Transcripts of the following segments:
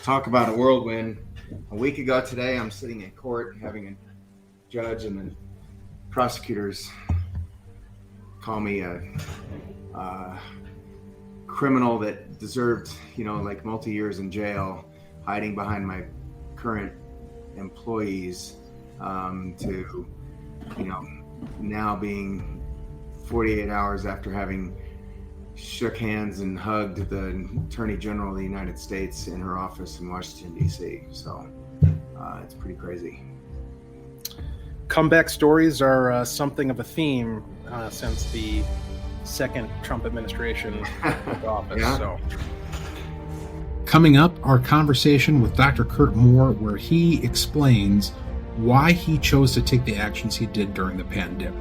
Talk about a whirlwind. A week ago today, I'm sitting in court having a judge and the prosecutors call me a criminal that deserved, like multi-years in jail, hiding behind my current employees, to, now being 48 hours after having shook hands and hugged the Attorney General of the United States in her office in Washington, D.C. So it's pretty crazy. Comeback stories are something of a theme since the second Trump administration took office. Yeah. So, coming up, our conversation with Dr. Kirk Moore, where he explains why he chose to take the actions he did during the pandemic,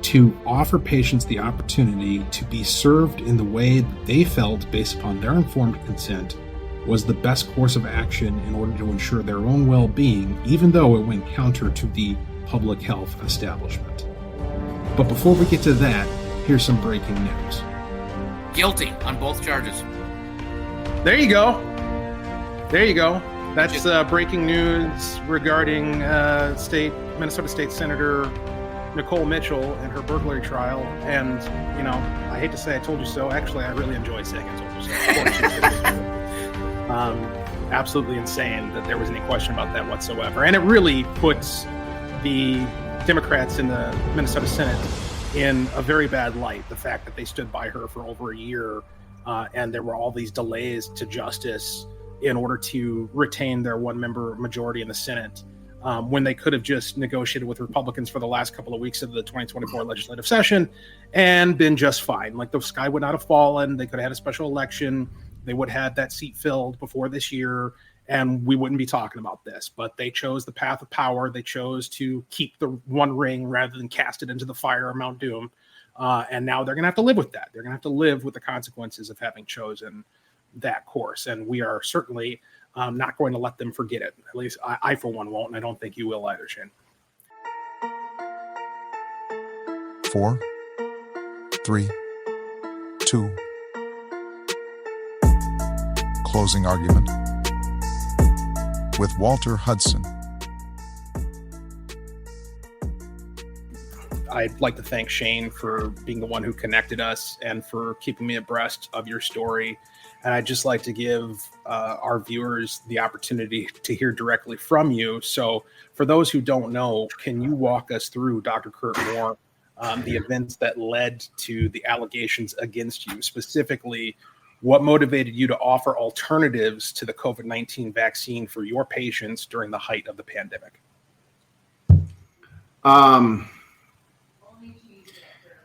to offer patients the opportunity to be served in the way that they felt based upon their informed consent was the best course of action in order to ensure their own well-being, even though it went counter to the public health establishment. But before we get to that, here's some breaking news. Guilty on both charges. there you go. That's breaking news regarding Minnesota State Senator Nicole Mitchell and her burglary trial. And, I hate to say I told you so. Actually, I really enjoy saying I told you so. Absolutely insane that there was any question about that whatsoever. And it really puts the Democrats in the Minnesota Senate in a very bad light. The fact that they stood by her for over a year and there were all these delays to justice in order to retain their one-member majority in the Senate, when they could have just negotiated with Republicans for the last couple of weeks of the 2024 legislative session and been just fine. Like, the sky would not have fallen. They could have had a special election. They would have had that seat filled before this year, and we wouldn't be talking about this. But they chose the path of power. They chose to keep the one ring rather than cast it into the fire of Mount Doom. And now they're going to have to live with that. They're going to have to live with the consequences of having chosen that course. And we are certainly not going to let them forget it. At least I for one, won't, and I don't think you will either, Shane. 4, 3, 2. Closing argument with Walter Hudson. I'd like to thank Shane for being the one who connected us and for keeping me abreast of your story. And I'd just like to give our viewers the opportunity to hear directly from you. So for those who don't know, can you walk us through, Dr. Kirk Moore, the events that led to the allegations against you? Specifically, what motivated you to offer alternatives to the COVID-19 vaccine for your patients during the height of the pandemic?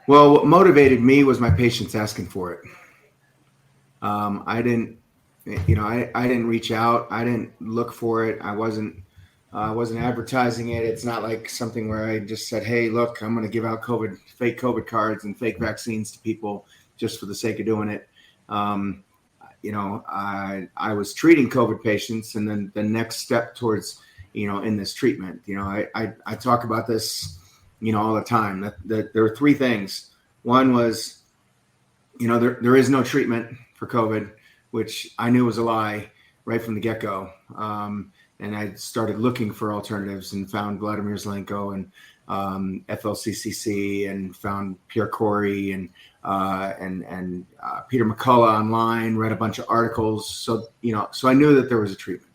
Well, what motivated me was my patients asking for it. I didn't reach out. I didn't look for it. I wasn't advertising it. It's not like something where I just said, "Hey, look, I'm going to give out fake COVID cards and fake vaccines to people just for the sake of doing it." I was treating COVID patients, and then the next step towards, in this treatment, I talk about this, all the time, that there are three things. One was, there is no treatment for COVID, which I knew was a lie right from the get-go. And I started looking for alternatives and found Vladimir Zelenko and FLCCC, and found Pierre Corey and Peter McCullough online, read a bunch of articles. So I knew that there was a treatment,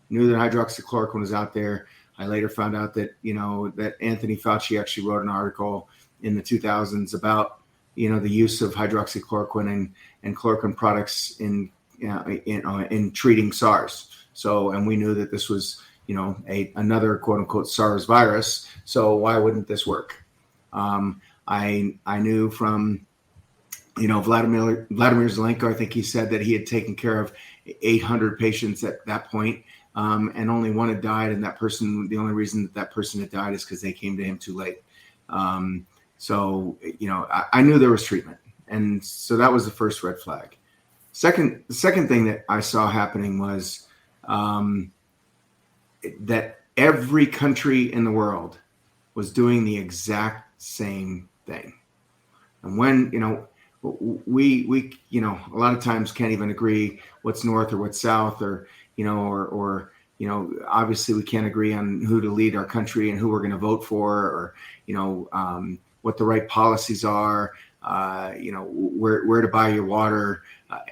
knew that hydroxychloroquine was out there. I later found out that, that Anthony Fauci actually wrote an article in the 2000s about, the use of hydroxychloroquine and chloroquine products in treating SARS. So, and we knew that this was, another quote unquote SARS virus. So why wouldn't this work? I knew from, Vladimir Zelenko, I think he said that he had taken care of 800 patients at that point. And only one had died, and the only reason that person had died is because they came to him too late. So, I knew there was treatment. And so that was the first red flag. The second thing that I saw happening was that every country in the world was doing the exact same thing. And when we a lot of times can't even agree what's north or what's south, or obviously we can't agree on who to lead our country and who we're going to vote for, or what the right policies are, where to buy your water,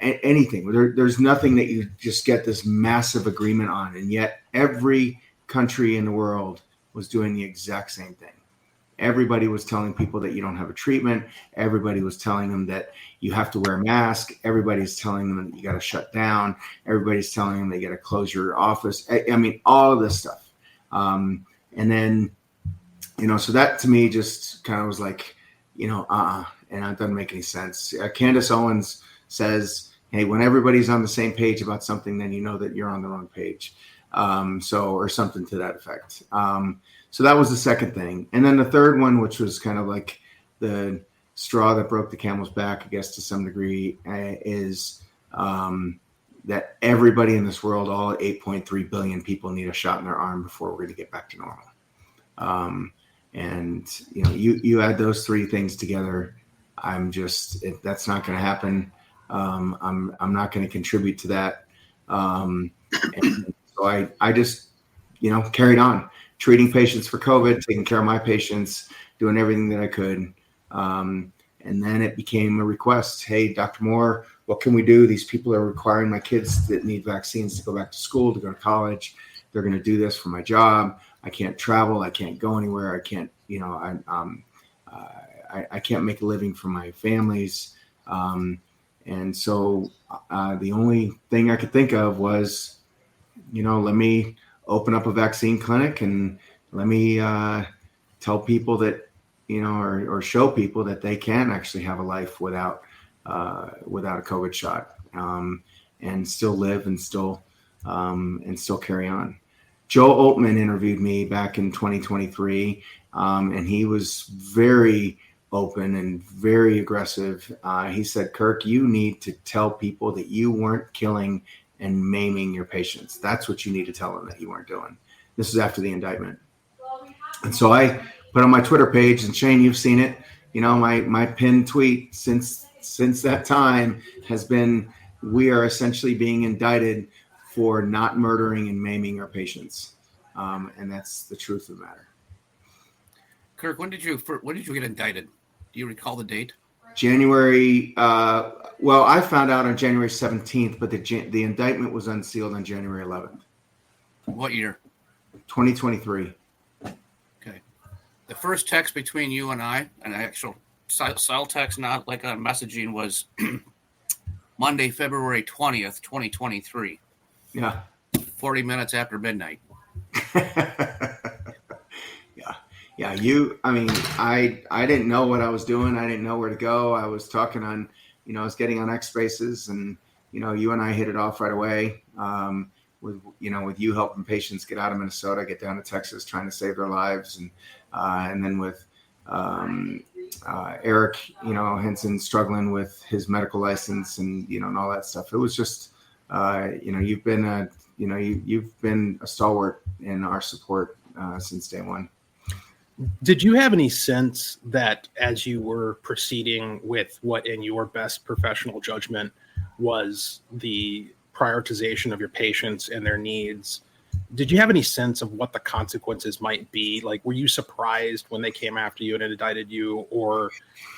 anything. There's nothing that you just get this massive agreement on, and yet every country in the world was doing the exact same thing. Everybody was telling people that you don't have a treatment. Everybody was telling them that you have to wear a mask. Everybody's telling them that you got to shut down. Everybody's telling them they got to close your office. I mean, all of this stuff. And then, so that to me just kind of was like, and it doesn't make any sense. Candace Owens says, hey, when everybody's on the same page about something, then you know that you're on the wrong page. Or something to that effect. So that was the second thing. And then the third one, which was kind of like the straw that broke the camel's back, I guess, to some degree, is that everybody in this world, all 8.3 billion people, need a shot in their arm before we're going to get back to normal. And you add those three things together, that's not going to happen. I'm not going to contribute to that. And so I just, carried on treating patients for COVID, taking care of my patients, doing everything that I could. And then it became a request. Hey, Dr. Moore, what can we do? These people are requiring my kids that need vaccines to go back to school, to go to college. They're going to do this for my job. I can't travel. I can't go anywhere. I can't, I can't make a living for my families. And so the only thing I could think of was, let me open up a vaccine clinic and let me tell people that, or show people that they can actually have a life without a COVID shot, and still live and still carry on. Joe Altman interviewed me back in 2023, and he was very open and very aggressive. He said, Kirk, you need to tell people that you weren't killing and maiming your patients. That's what you need to tell them that you weren't doing. This is after the indictment. And so I put on my Twitter page, and Shane, you've seen it, my pinned tweet since that time has been, we are essentially being indicted for not murdering and maiming our patients. And that's the truth of the matter. Kirk, when did you get indicted? Do you recall the date? January. Well, I found out on January 17th, but the indictment was unsealed on January 11th. What year? 2023. Okay. The first text between you and I, an actual cell text, not like a messaging, was Monday, February 20th, 2023. Yeah. 40 minutes after midnight. Yeah. I didn't know what I was doing. I didn't know where to go. I was talking on, I was getting on X Spaces, and, you and I hit it off right away. With you helping patients get out of Minnesota, get down to Texas, trying to save their lives. And then with, Eric, Henson struggling with his medical license and, and all that stuff. It was just, you've been a stalwart in our support, since day one. Did you have any sense that as you were proceeding with what, in your best professional judgment, was the prioritization of your patients and their needs, did you have any sense of what the consequences might be? Like, were you surprised when they came after you and indicted you, or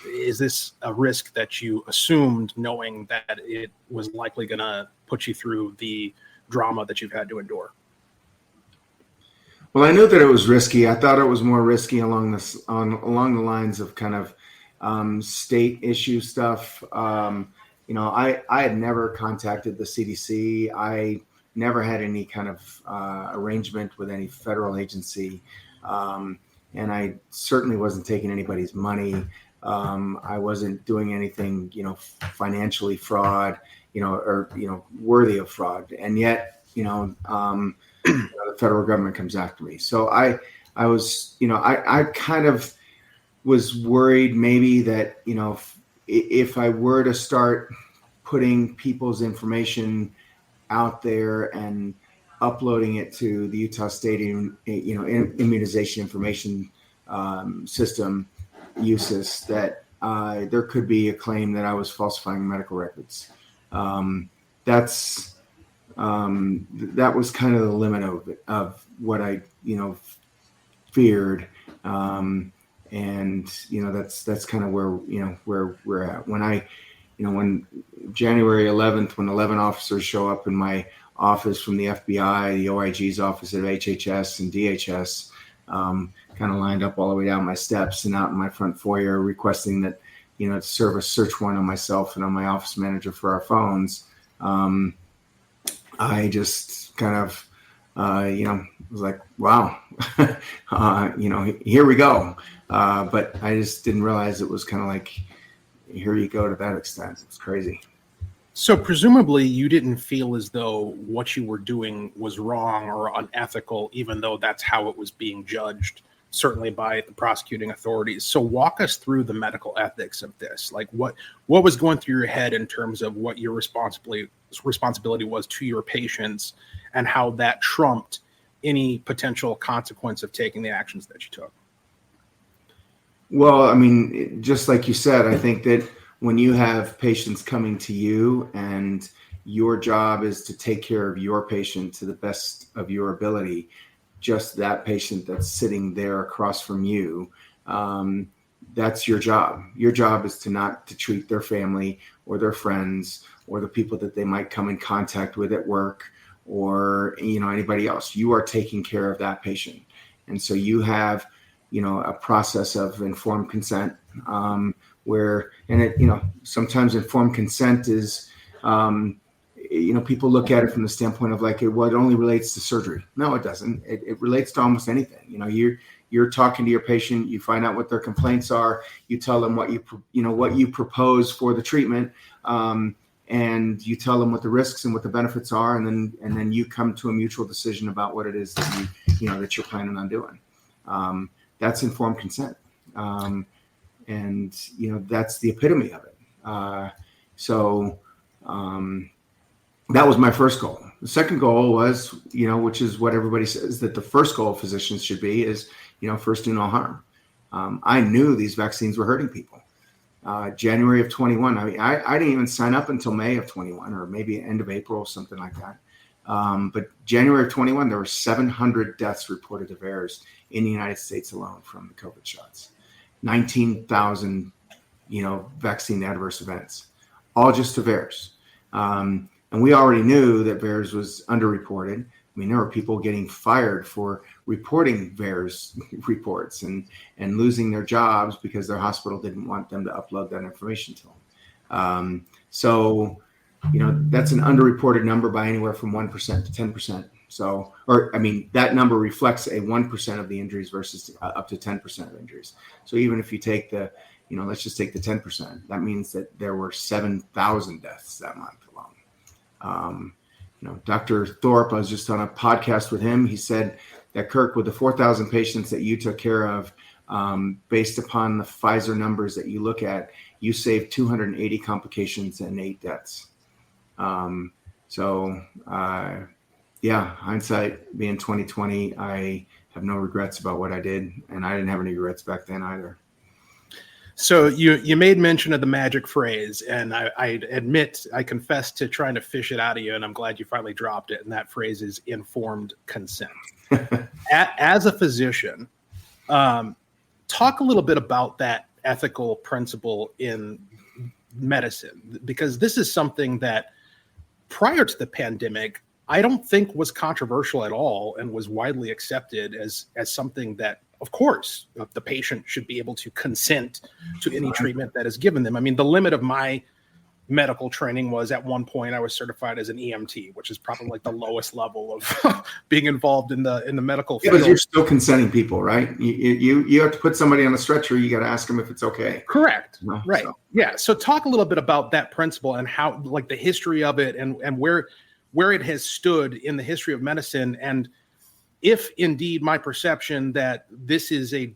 is this a risk that you assumed, knowing that it was likely going to put you through the drama that you've had to endure? Well, I knew that it was risky. I thought it was more risky along the lines of kind of state issue stuff. I had never contacted the CDC. I never had any kind of arrangement with any federal agency, and I certainly wasn't taking anybody's money. I wasn't doing anything, financially fraud, or worthy of fraud, and yet, the federal government comes after me. So I was, I kind of was worried maybe that, if I were to start putting people's information out there and uploading it to the Utah State, immunization information system, USIS, that there could be a claim that I was falsifying medical records. That was kind of the limit of what I, feared. And that's kind of where we're at. When January 11th, when 11 officers show up in my office from the FBI, the OIG's office at HHS and DHS, kind of lined up all the way down my steps and out in my front foyer, requesting that, to serve a search warrant on myself and on my office manager for our phones. I just kind of, was like, wow, here we go. But I just didn't realize it was kind of like, here you go to that extent. It's crazy. So presumably you didn't feel as though what you were doing was wrong or unethical, even though that's how it was being judged, certainly by the prosecuting authorities. So walk us through the medical ethics of this. Like what was going through your head in terms of what your responsibility was to your patients and how that trumped any potential consequence of taking the actions that you took? Well, I mean, just like you said, I think that when you have patients coming to you and your job is to take care of your patient to the best of your ability, just that patient that's sitting there across from you, that's your job. Your job is to treat their family or their friends or the people that they might come in contact with at work or, anybody else. You are taking care of that patient. And so you have, a process of informed consent, where, and it, sometimes informed consent is, people look at it from the standpoint of like, it only relates to surgery. No, it doesn't. It relates to almost anything. You're talking to your patient, you find out what their complaints are, you tell them what you propose for the treatment, and you tell them what the risks and what the benefits are, and then you come to a mutual decision about what it is that that you're planning on doing. That's informed consent. And that's the epitome of it. So that was my first goal. The second goal was, which is what everybody says that the first goal of physicians should be is, first do no harm. I knew these vaccines were hurting people. January of 21. I mean, I didn't even sign up until May of 21 or maybe end of April, something like that. But January of 21, there were 700 deaths reported of VAERS in the United States alone from the COVID shots. 19,000, vaccine adverse events, all just to VAERS. And we already knew that VAERS was underreported. I mean, there were people getting fired for reporting VAERS reports and losing their jobs because their hospital didn't want them to upload that information to them. So, that's an underreported number by anywhere from 1% to 10%. So, that number reflects a 1% of the injuries versus up to 10% of injuries. So even if you take let's just take the 10%, that means that there were 7,000 deaths that month alone. Dr. Thorpe, I was just on a podcast with him. He said that, Kirk, with the 4,000 patients that you took care of, based upon the Pfizer numbers that you look at, you saved 280 complications and 8 deaths. Hindsight being 2020, I have no regrets about what I did, and I didn't have any regrets back then either. So you made mention of the magic phrase, and I admit, I confess to trying to fish it out of you, and I'm glad you finally dropped it. And that phrase is informed consent. As a physician, talk a little bit about that ethical principle in medicine, because this is something that prior to the pandemic, I don't think was controversial at all and was widely accepted as something that, of course, the patient should be able to consent to any treatment that is given them. I mean, the limit of my medical training was at one point I was certified as an EMT, which is probably like the lowest level of being involved in the medical field. Because you're still consenting people, right? You have to put somebody on a stretcher. You got to ask them if it's okay. Correct. Right. So. Yeah. So talk a little bit about that principle and how, like, the history of it and where it has stood in the history of medicine, and if indeed my perception that this is a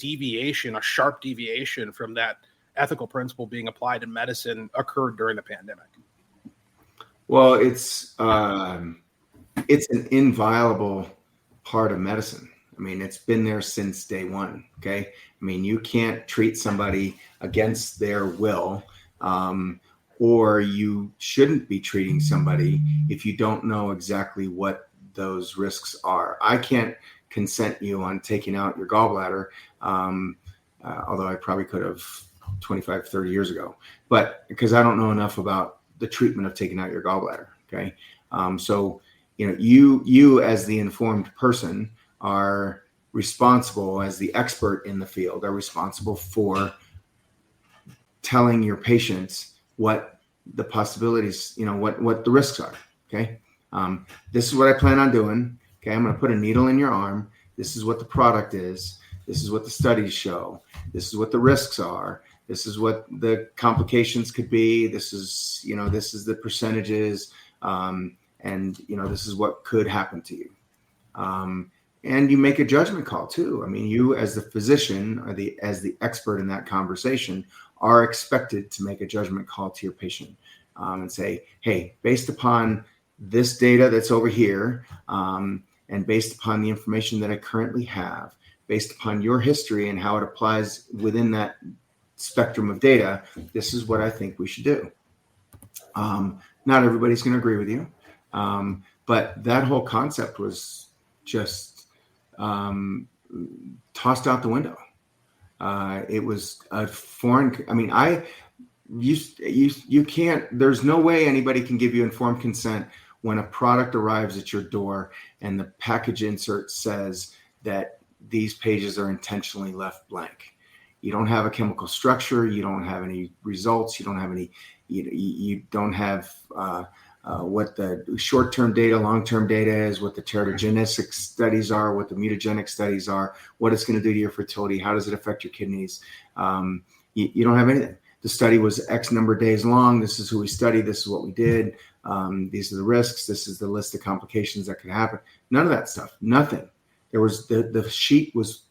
sharp deviation from that ethical principle being applied in medicine occurred during the pandemic. Well, it's an inviolable part of medicine. I I mean, it's been there since day one. Okay. I mean, you can't treat somebody against their will, or you shouldn't be treating somebody if you don't know exactly what those risks are. I can't consent you on taking out your gallbladder, although I probably could have 25, 30 years ago, but because I don't know enough about the treatment of taking out your gallbladder. Okay. So, you as the informed person are responsible, as the expert in the field, are responsible for telling your patients what the possibilities, what the risks are. Okay. This is what I plan on doing. Okay. I'm going to put a needle in your arm. This is what the product is. This is what the studies show. This is what the risks are. This is what the complications could be. This is the percentages. And this is what could happen to you. And you make a judgment call too. I mean, you as the physician or as the expert in that conversation are expected to make a judgment call to your patient, and say, hey, based upon this data that's over here, and based upon the information that I currently have, based upon your history and how it applies within that spectrum of data, this is what I think we should do. Not everybody's going to agree with you. But that whole concept was just tossed out the window. It was a foreign. I mean, you can't. There's no way anybody can give you informed consent when a product arrives at your door and the package insert says that these pages are intentionally left blank. You don't have a chemical structure. You don't have any results. You don't have any. You don't have. What the short-term data, long-term data is, what the teratogenetic studies are, what the mutagenic studies are, what it's going to do to your fertility, how does it affect your kidneys. You don't have anything. The study was X number of days long. This is who we studied. This is what we did. These are the risks. This is the list of complications that could happen. None of that stuff. Nothing. There was the sheet was,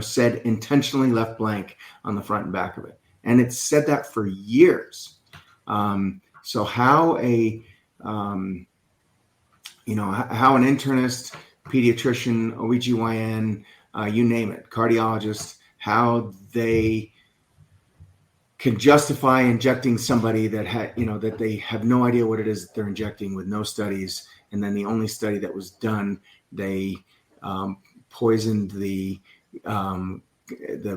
said intentionally left blank on the front and back of it. And it said that for years. So how how an internist, pediatrician, OBGYN, you name it, cardiologist, how they can justify injecting somebody that that they have no idea what it is that they're injecting with no studies. And then the only study that was done, they poisoned the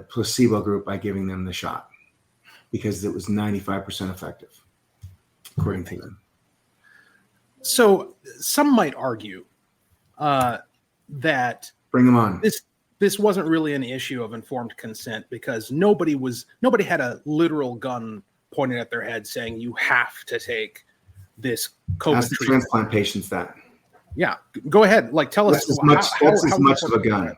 placebo group by giving them the shot because it was 95% effective, according to them. So some might argue that bring them on. This wasn't really an issue of informed consent because nobody had a literal gun pointed at their head saying you have to take this COVID Ask the treatment. transplant patients that. Yeah, go ahead. Tell us. That's as much of a gun.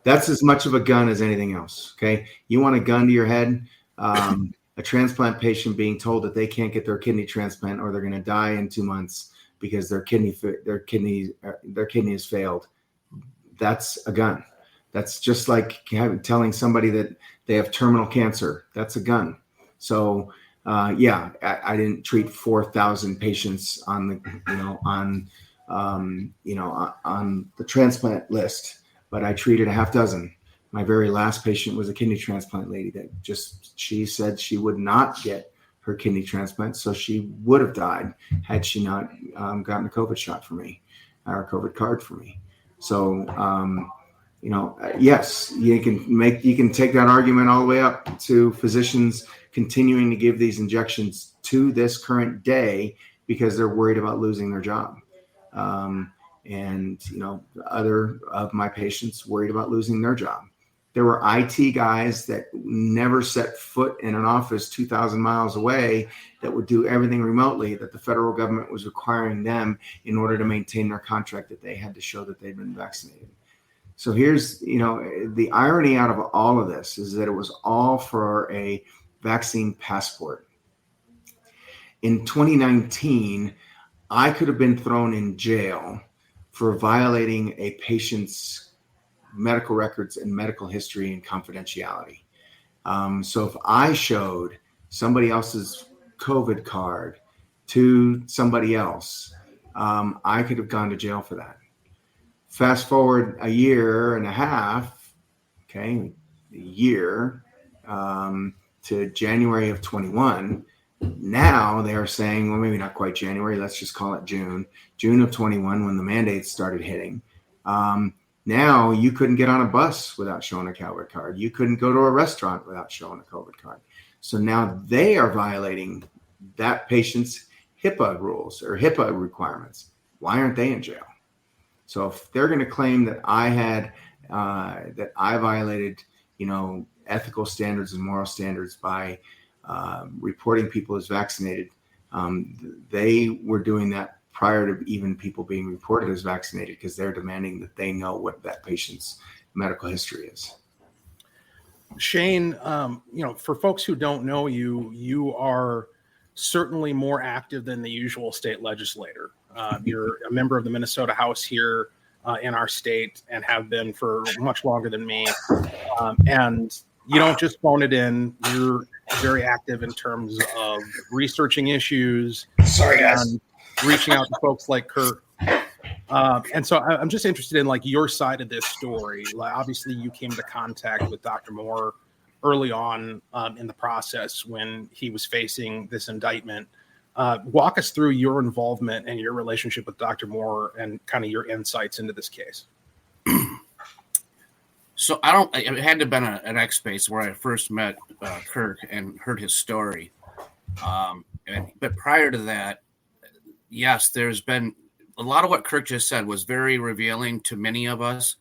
That's as much of a gun as anything else. Okay, you want a gun to your head. A transplant patient being told that they can't get their kidney transplant or they're going to die in 2 months because their kidney has failed. That's a gun. That's just like telling somebody that they have terminal cancer. That's a gun. So I didn't treat 4,000 patients on the transplant list, but I treated a half dozen. My very last patient was a kidney transplant lady that she said she would not get her kidney transplant. So she would have died had she not gotten a COVID shot for me or a COVID card for me. So, yes, you can take that argument all the way up to physicians continuing to give these injections to this current day because they're worried about losing their job. And other of my patients worried about losing their job. There were IT guys that never set foot in an office 2,000 miles away that would do everything remotely that the federal government was requiring them in order to maintain their contract that they had to show that they'd been vaccinated. So here's, the irony out of all of this is that it was all for a vaccine passport. In 2019, I could have been thrown in jail for violating a patient's medical records and medical history and confidentiality. So if I showed somebody else's COVID card to somebody else, I could have gone to jail for that. Fast forward a year and a half, okay, a year to January of 21. Now they are saying, well, maybe not quite January. Let's just call it June of 21, when the mandates started hitting. Now you couldn't get on a bus without showing a COVID card. You couldn't go to a restaurant without showing a COVID card. So now they are violating that patient's HIPAA rules or HIPAA requirements. Why aren't they in jail? So if they're going to claim that I violated, ethical standards and moral standards by reporting people as vaccinated, they were doing that prior to even people being reported as vaccinated, because they're demanding that they know what that patient's medical history is. Shane, for folks who don't know you, you are certainly more active than the usual state legislator. You're a member of the Minnesota House here in our state, and have been for much longer than me. And you don't just phone it in. You're very active in terms of researching issues. Sorry, guys. And reaching out to folks like Kirk. And so I'm just interested in like your side of this story. Like, obviously you came into contact with Dr. Moore early on in the process when he was facing this indictment. Walk us through your involvement and your relationship with Dr. Moore and kind of your insights into this case. So it had to have been an X space where I first met Kirk and heard his story. But prior to that, yes, there's been a lot of what Kirk just said was very revealing to many of us.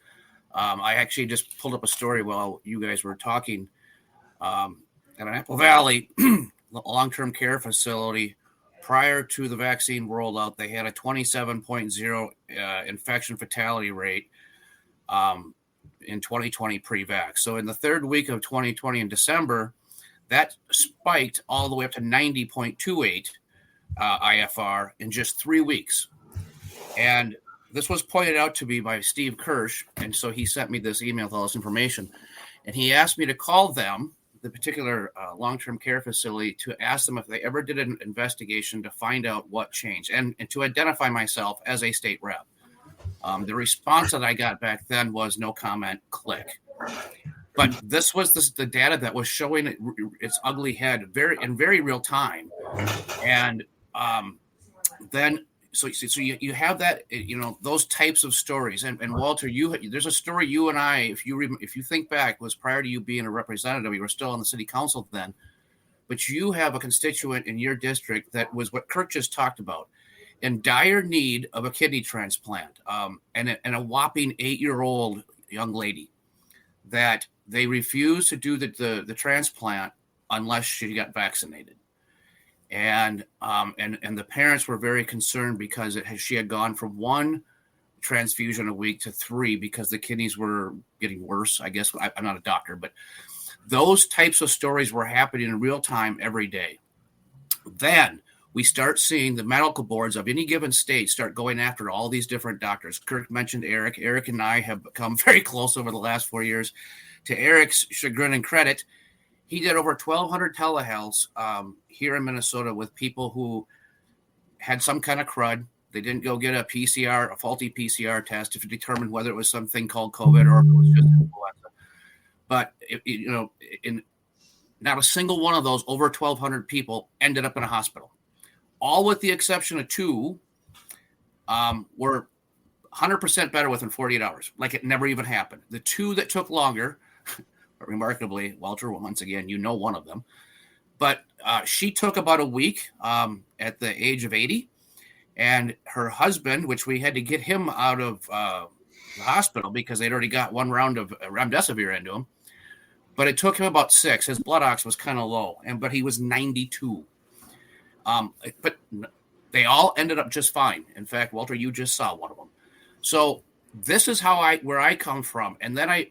I actually just pulled up a story while you guys were talking. At an Apple Valley long-term care facility, prior to the vaccine rollout, they had a 27.0 infection fatality rate in 2020 pre-vax. So in the third week of 2020 in December, that spiked all the way up to 90.28 IFR in just 3 weeks. And this was pointed out to me by Steve Kirsch. And so he sent me this email with all this information. And he asked me to call them, the particular long-term care facility, to ask them if they ever did an investigation to find out what changed and to identify myself as a state rep. The response that I got back then was no comment, click. But this was the data that was showing its ugly head in very real time. And then so you have that, those types of stories. And Walter, there's a story you and I, if you think back, was prior to you being a representative. You were still on the city council then, but you have a constituent in your district that was what Kirk just talked about, in dire need of a kidney transplant, and a whopping 8-year-old young lady that they refused to do the transplant unless she got vaccinated. And the parents were very concerned because she had gone from 1 transfusion a week to 3 because the kidneys were getting worse. I guess I'm not a doctor, but those types of stories were happening in real time every day. Then we start seeing the medical boards of any given state start going after all these different doctors. Kirk mentioned Eric. Eric and I have become very close over the last 4 years. To Eric's chagrin and credit, he did over 1,200 telehealths here in Minnesota with people who had some kind of crud. They didn't go get a faulty PCR test to determine whether it was something called COVID or if it was just influenza. But, in not a single one of those over 1,200 people ended up in a hospital. All with the exception of 2 were 100% better within 48 hours, like it never even happened. The 2 that took longer, remarkably, Walter, once again, one of them, but she took about a week at the age of 80, and her husband, which we had to get him out of the hospital because they'd already got 1 round of remdesivir into him, but it took him about 6. His blood ox was kind of low, but he was 92. But they all ended up just fine. In fact, Walter, you just saw one of them. So this is where I come from. And then I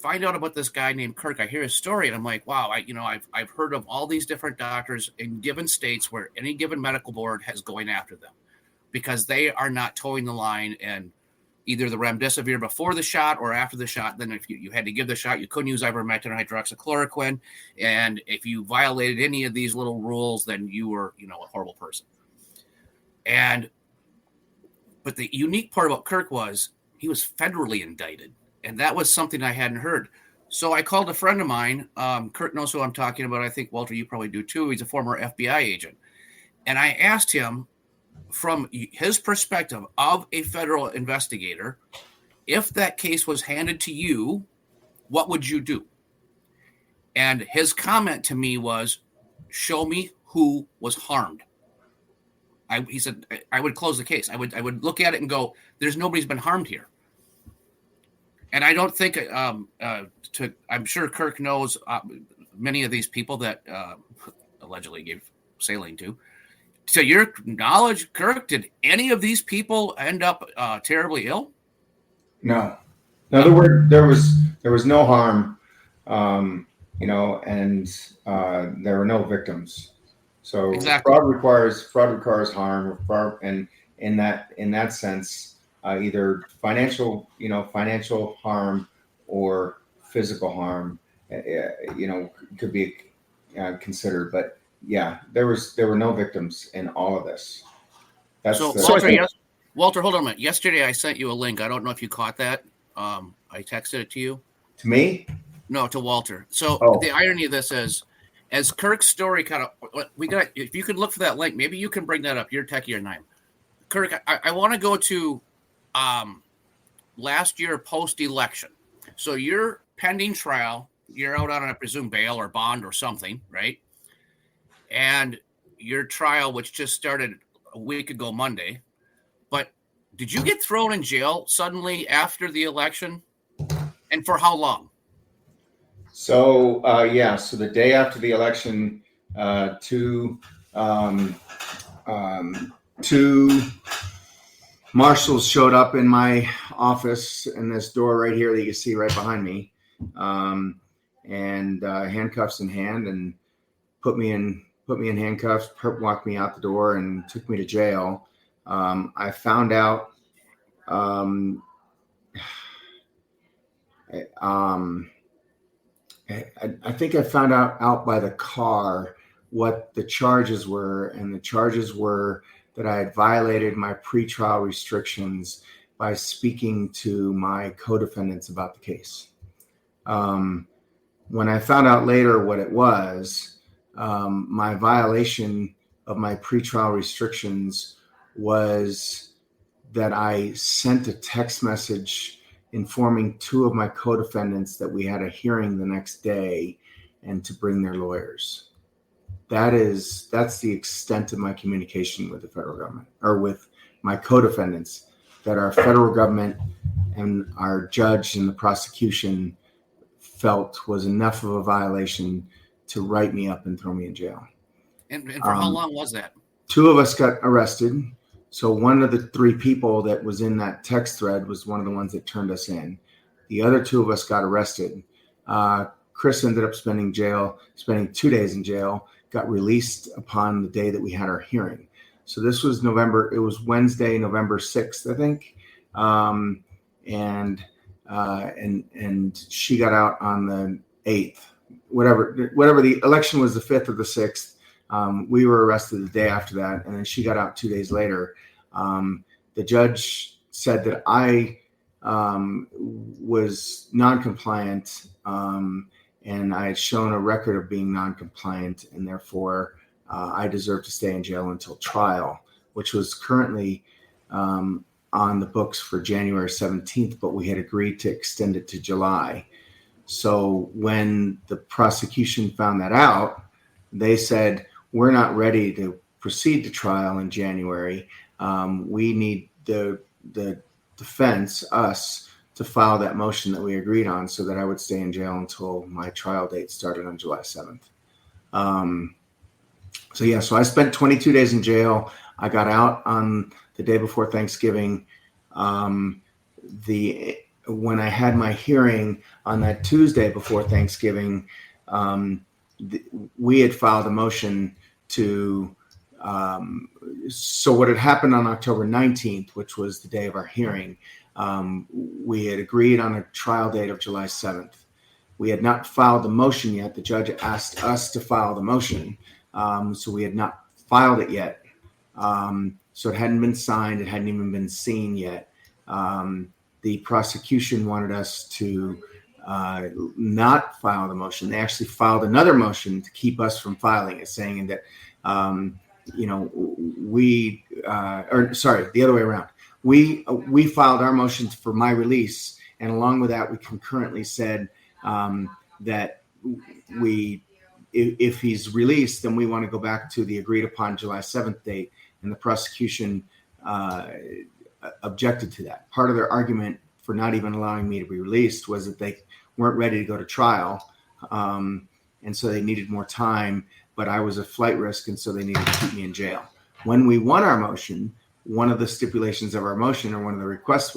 find out about this guy named Kirk. I hear his story and I'm like, wow, I've heard of all these different doctors in given states where any given medical board has going after them because they are not towing the line, and either the remdesivir before the shot or after the shot. Then if you had to give the shot, you couldn't use ivermectin or hydroxychloroquine. And if you violated any of these little rules, then you were, a horrible person. But the unique part about Kirk was he was federally indicted, and that was something I hadn't heard. So I called a friend of mine. Kurt knows who I'm talking about. I think, Walter, you probably do too. He's a former FBI agent. And I asked him, from his perspective of a federal investigator, if that case was handed to you, what would you do? And his comment to me was, show me who was harmed. He said, I would close the case. I would look at it and go, there's nobody's been harmed here. And I don't think, I'm sure Kirk knows many of these people that allegedly gave saline to. To your knowledge, Kirk, did any of these people end up terribly ill? No. There was no harm, and there were no victims. So exactly. fraud requires harm, and in that sense, either financial harm or physical harm, could be considered. But yeah, there were no victims in all of this. Walter, hold on a minute. Yesterday I sent you a link. I don't know if you caught that. I texted it to you. To me? No, to Walter. So The irony of this is, as Kirk's story if you could look for that link, maybe you can bring that up. You're techier than I am. Kirk, I want to go to last year post-election. So you're pending trial. You're out on, I presume, bail or bond or something, right? And your trial, which just started a week ago Monday. But did you get thrown in jail suddenly after the election? And for how long? So, so the day after the election, two marshals showed up in my office in this door right here that you can see right behind me, and handcuffs in hand, and put me in handcuffs, walked me out the door, and took me to jail. I found out. I think I found out by the car what the charges were, and the charges were that I had violated my pretrial restrictions by speaking to my co-defendants about the case. When I found out later what it was, my violation of my pretrial restrictions was that I sent a text message informing two of my co-defendants that we had a hearing the next day and to bring their lawyers. That's the extent of my communication with the federal government, or with my co-defendants, that our federal government and our judge and the prosecution felt was enough of a violation to write me up and throw me in jail. And for how long was that? Two of us got arrested. So one of the three people that was in that text thread was one of the ones that turned us in. The other two of us got arrested. Chris ended up spending 2 days in jail, got released upon the day that we had our hearing. So this was it was Wednesday, November 6th, I think. And she got out on the 8th, whatever the election was, the 5th or the 6th. We were arrested the day after that, and then she got out 2 days later. The judge said that I was non-compliant, and I had shown a record of being non-compliant, and therefore I deserved to stay in jail until trial, which was currently on the books for January 17th, but we had agreed to extend it to July. So when the prosecution found that out, they said, we're not ready to proceed to trial in January. We need the defense, us, to file that motion that we agreed on so that I would stay in jail until my trial date started on July 7th. So I spent 22 days in jail. I got out on the day before Thanksgiving. When I had my hearing on that Tuesday before Thanksgiving, we had filed a motion to, so what had happened on October 19th, which was the day of our hearing, we had agreed on a trial date of July 7th. We had not filed the motion yet. The judge asked us to file the motion. So we had not filed it yet. So it hadn't been signed. It hadn't even been seen yet. the prosecution wanted us to not file the motion. They actually filed another motion to keep us from filing it, saying that, the other way around. We filed our motion for my release, and along with that, we concurrently said that if he's released, then we want to go back to the agreed upon July 7th date, and the prosecution objected to that. Part of their argument for not even allowing me to be released was that they weren't ready to go to trial, and so they needed more time, but I was a flight risk, and so they needed to keep me in jail. When we won our motion, one of the stipulations of our motion, or one of the requests,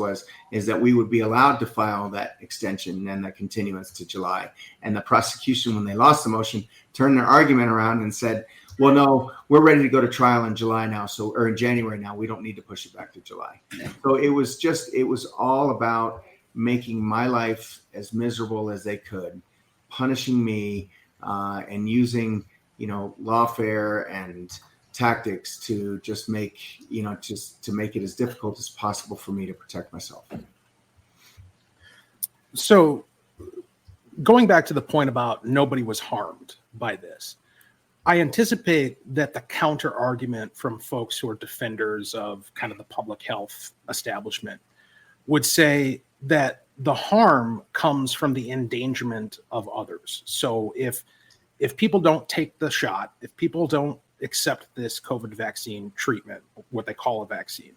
is that we would be allowed to file that extension and that continuance to July. And the prosecution, when they lost the motion, turned their argument around and said, well, no, we're ready to go to trial in July now, or in January now. We don't need to push it back to July. So it was all about making my life as miserable as they could, punishing me, and using, lawfare and tactics to just make it as difficult as possible for me to protect myself. So going back to the point about nobody was harmed by this, I anticipate that the counter argument from folks who are defenders of kind of the public health establishment would say that the harm comes from the endangerment of others. So if people don't take the shot, if people don't accept this COVID vaccine treatment, what they call a vaccine,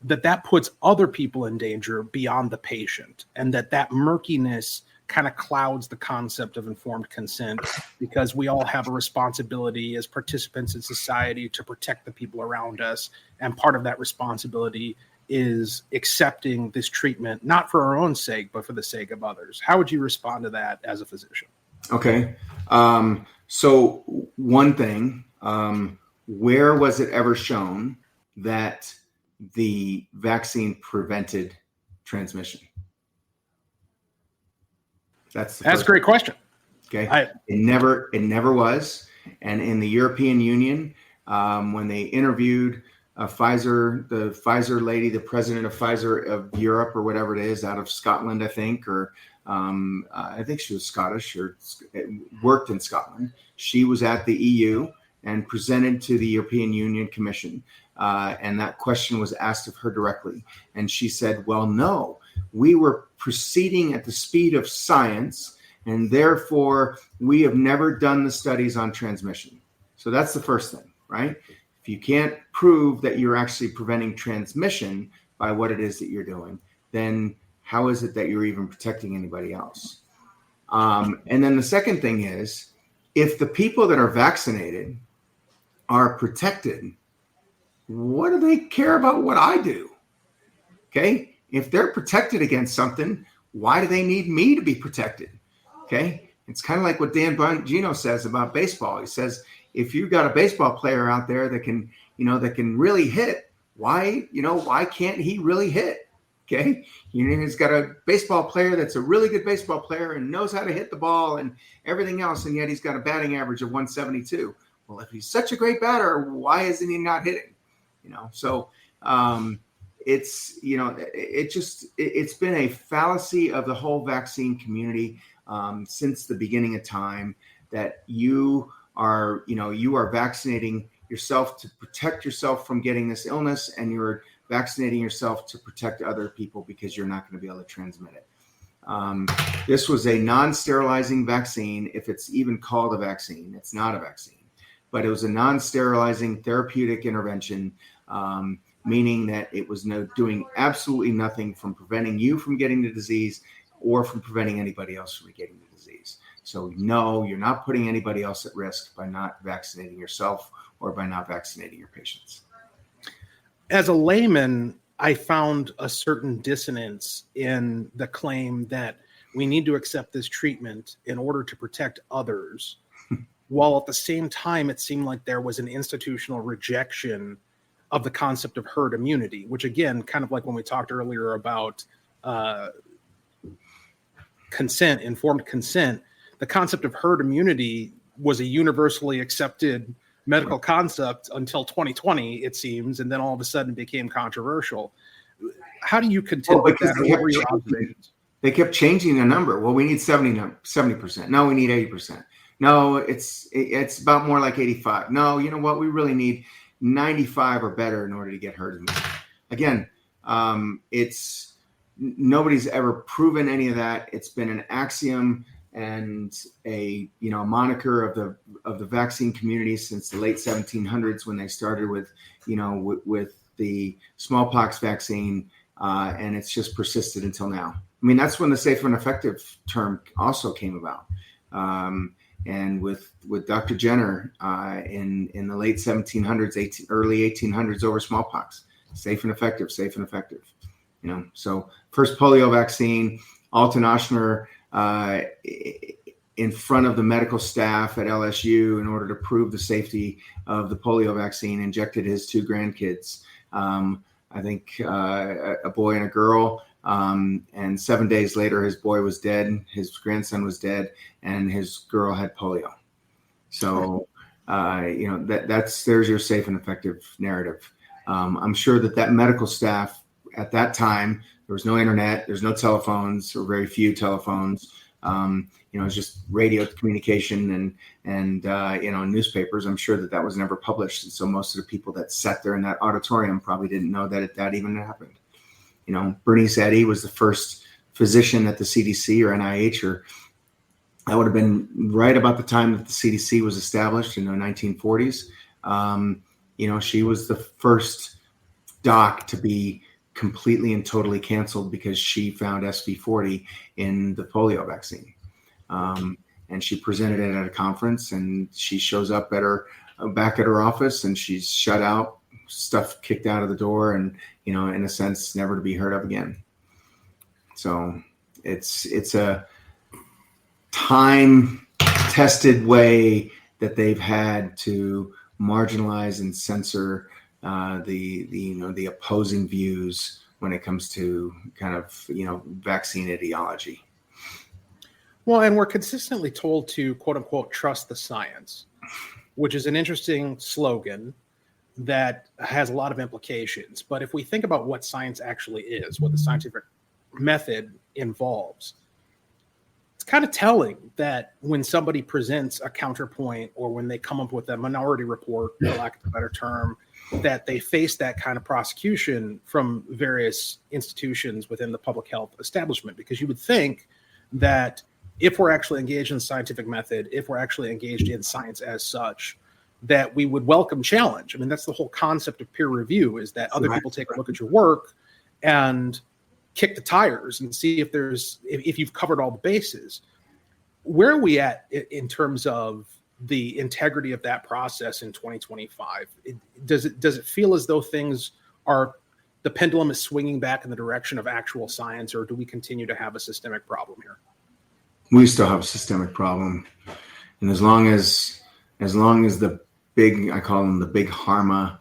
that puts other people in danger beyond the patient, and that murkiness kind of clouds the concept of informed consent, because we all have a responsibility as participants in society to protect the people around us. And part of that responsibility is accepting this treatment, not for our own sake, but for the sake of others. How would you respond to that as a physician? Okay. So one thing, where was it ever shown that the vaccine prevented transmission? That's a great question. Okay. It never was. And in the European Union, when they interviewed the Pfizer lady, the president of Pfizer of Europe, or whatever it is, out of Scotland, I think, or I think she was Scottish or worked in Scotland. She was at the EU and presented to the European Union Commission. And that question was asked of her directly. And she said, well, no, we were proceeding at the speed of science, and therefore we have never done the studies on transmission. So that's the first thing, right? If you can't prove that you're actually preventing transmission by what it is that you're doing, then how is it that you're even protecting anybody else? And then the second thing is, if the people that are vaccinated are protected, what do they care about what I do? Okay. If they're protected against something, why do they need me to be protected? Okay. It's kind of like what Dan Bongino says about baseball. He says, if you've got a baseball player out there that can really hit, why can't he really hit? Okay. He's got a baseball player that's a really good baseball player and knows how to hit the ball and everything else. And yet he's got a batting average of 172. Well, if he's such a great batter, why isn't he not hitting? So it's been a fallacy of the whole vaccine community since the beginning of time, that you are vaccinating yourself to protect yourself from getting this illness, and you're vaccinating yourself to protect other people because you're not going to be able to transmit it. This was a non-sterilizing vaccine. If it's even called a vaccine, it's not a vaccine, but it was a non-sterilizing therapeutic intervention, meaning that it was doing absolutely nothing from preventing you from getting the disease or from preventing anybody else from getting the disease. So no, you're not putting anybody else at risk by not vaccinating yourself or by not vaccinating your patients. As a layman, I found a certain dissonance in the claim that we need to accept this treatment in order to protect others, while at the same time, it seemed like there was an institutional rejection of the concept of herd immunity, which again, kind of like when we talked earlier about consent, informed consent, the concept of herd immunity was a universally accepted medical concept until 2020, it seems, and then all of a sudden became controversial. how do you contend with that? Or what were your observations? They kept changing the number. Well, we need 70%. No, we need 80%. No, it's about more like 85. No, you know what? We really need 95 or better in order to get herd immunity. Again, it's nobody's ever proven any of that. It's been an axiom and a moniker of the vaccine community since the late 1700s when they started with with the smallpox vaccine, and it's just persisted until now. I mean, that's when the safe and effective term also came about. And with Dr. Jenner in the late 1700s, early 1800s over smallpox, safe and effective. So first polio vaccine, Alton Ochsner in front of the medical staff at LSU in order to prove the safety of the polio vaccine, injected his two grandkids. I think a boy and a girl. And 7 days later, his boy was dead, his grandson was dead, and his girl had polio. So, there's your safe and effective narrative. I'm sure that medical staff at that time, there was no internet, there's no telephones, or very few telephones. It was just radio communication and newspapers. I'm sure that was never published. And so most of the people that sat there in that auditorium probably didn't know that even happened. Bernice Eddy was the first physician at the CDC or NIH, or that would have been right about the time that the CDC was established in the 1940s. She was the first doc to be completely and totally canceled because she found SV40 in the polio vaccine. And she presented it at a conference, and she shows up back at her office, and she's shut out, stuff kicked out of the door, and in a sense never to be heard of again. So it's a time tested way that they've had to marginalize and censor the opposing views when it comes to kind of vaccine ideology. Well, and we're consistently told to quote unquote trust the science, which is an interesting slogan that has a lot of implications. But if we think about what science actually is, what the scientific method involves, it's kind of telling that when somebody presents a counterpoint or when they come up with a minority report, for lack of a better term, that they face that kind of prosecution from various institutions within the public health establishment. Because you would think that if we're actually engaged in the scientific method, if we're actually engaged in science as such, that we would welcome challenge. I mean, that's the whole concept of peer review, is that other people take a look at your work and kick the tires and see if you've covered all the bases. Where are we at in terms of the integrity of that process in 2025? Does it feel as though the pendulum is swinging back in the direction of actual science, or do we continue to have a systemic problem here? We still have a systemic problem. And as long as the big, I call them the big pharma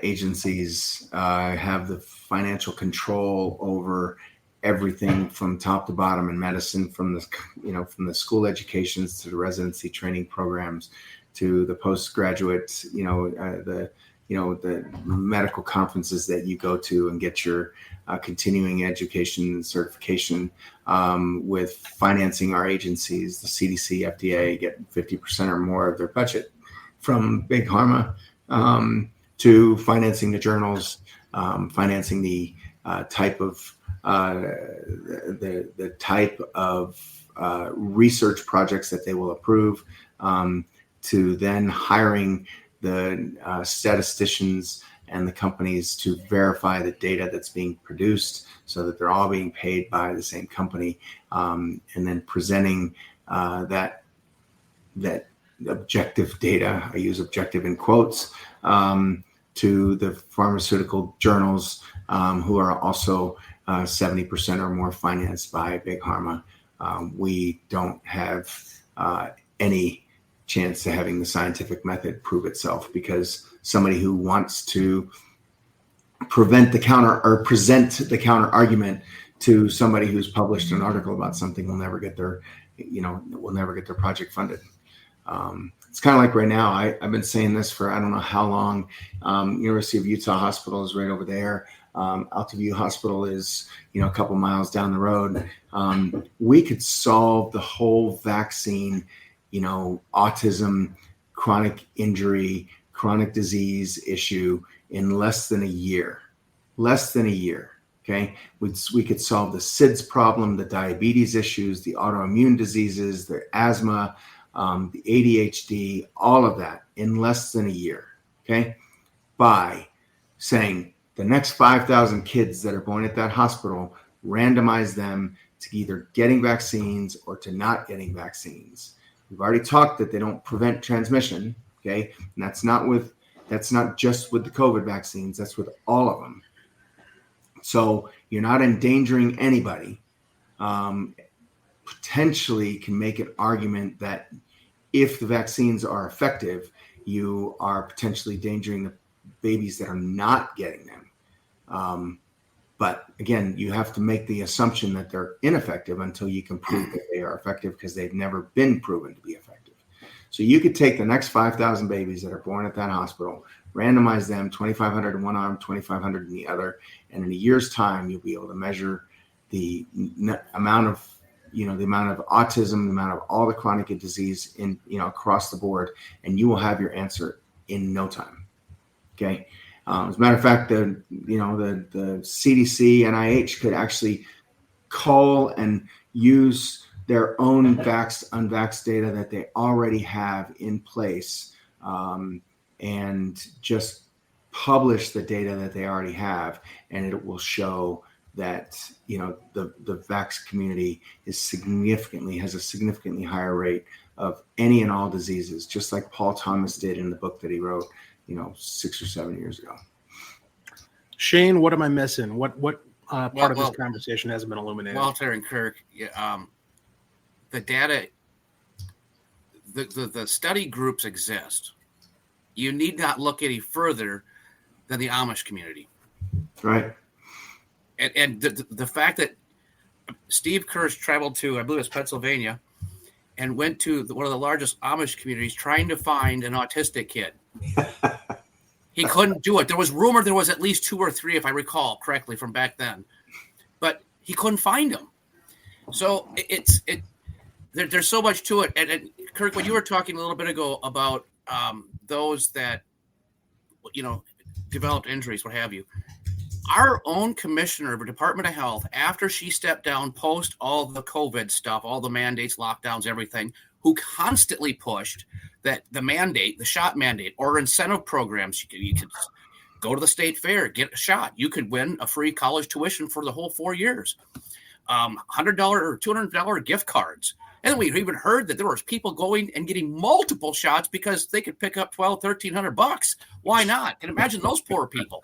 agencies, have the financial control over everything from top to bottom in medicine, from the school educations to the residency training programs to the postgraduate, the medical conferences that you go to and get your continuing education certification, with financing our agencies, the CDC, FDA, get 50% or more of their budget from big pharma, to financing the journals, financing the type of the type of research projects that they will approve, to then hiring the statisticians and the companies to verify the data that's being produced so that they're all being paid by the same company, and then presenting that objective data, I use objective in quotes, to the pharmaceutical journals, who are also 70% or more financed by big pharma. We don't have any chance to having the scientific method prove itself, because somebody who wants to present the counter argument to somebody who's published an article about something will never get their project funded. It's kind of like right now, I've been saying this for I don't know how long. University of Utah Hospital is right over there. Altoview Hospital is, a couple miles down the road. We could solve the whole vaccine, autism, chronic injury, chronic disease issue in less than a year. Okay. We could solve the SIDS problem, the diabetes issues, the autoimmune diseases, the asthma, the ADHD, all of that in less than a year. Okay. By saying the next 5,000 kids that are born at that hospital, randomize them to either getting vaccines or to not getting vaccines. We've already talked that they don't prevent transmission. Okay. And that's not just with the COVID vaccines. That's with all of them. So you're not endangering anybody. Potentially can make an argument that if the vaccines are effective, you are potentially endangering the babies that are not getting them. But again, you have to make the assumption that they're ineffective until you can prove that they are effective, because they've never been proven to be effective. So you could take the next 5,000 babies that are born at that hospital, randomize them, 2,500 in one arm, 2,500 in the other, and in a year's time, you'll be able to measure the amount of autism, the amount of all the chronic disease in, across the board, and you will have your answer in no time. Okay. As a matter of fact, the CDC, NIH could actually call and use their own vaxxed, unvaxxed data that they already have in place, and just publish the data that they already have, and it will show that the vax community has a significantly higher rate of any and all diseases, just like Paul Thomas did in the book that he wrote 6 or 7 years ago. Shane, what am I missing? What part of this conversation hasn't been illuminated? Walter and Kirk, the data, the study groups exist. You need not look any further than the Amish community. Right. And the fact that Steve Kirsch traveled to, I believe it's Pennsylvania, and went to one of the largest Amish communities trying to find an autistic kid. He couldn't do it. There was rumor there was at least 2 or 3, if I recall correctly, from back then. But he couldn't find them. So there's so much to it. And Kirk, when you were talking a little bit ago about those that, developed injuries, what have you, our own commissioner of the Department of Health, after she stepped down post all the COVID stuff, all the mandates, lockdowns, everything, who constantly pushed that the shot mandate or incentive programs, you could go to the state fair, get a shot. You could win a free college tuition for the whole 4 years, $100 or $200 gift cards. And then we even heard that there was people going and getting multiple shots because they could pick up $1,200, $1,300. Why not? Can imagine those poor people.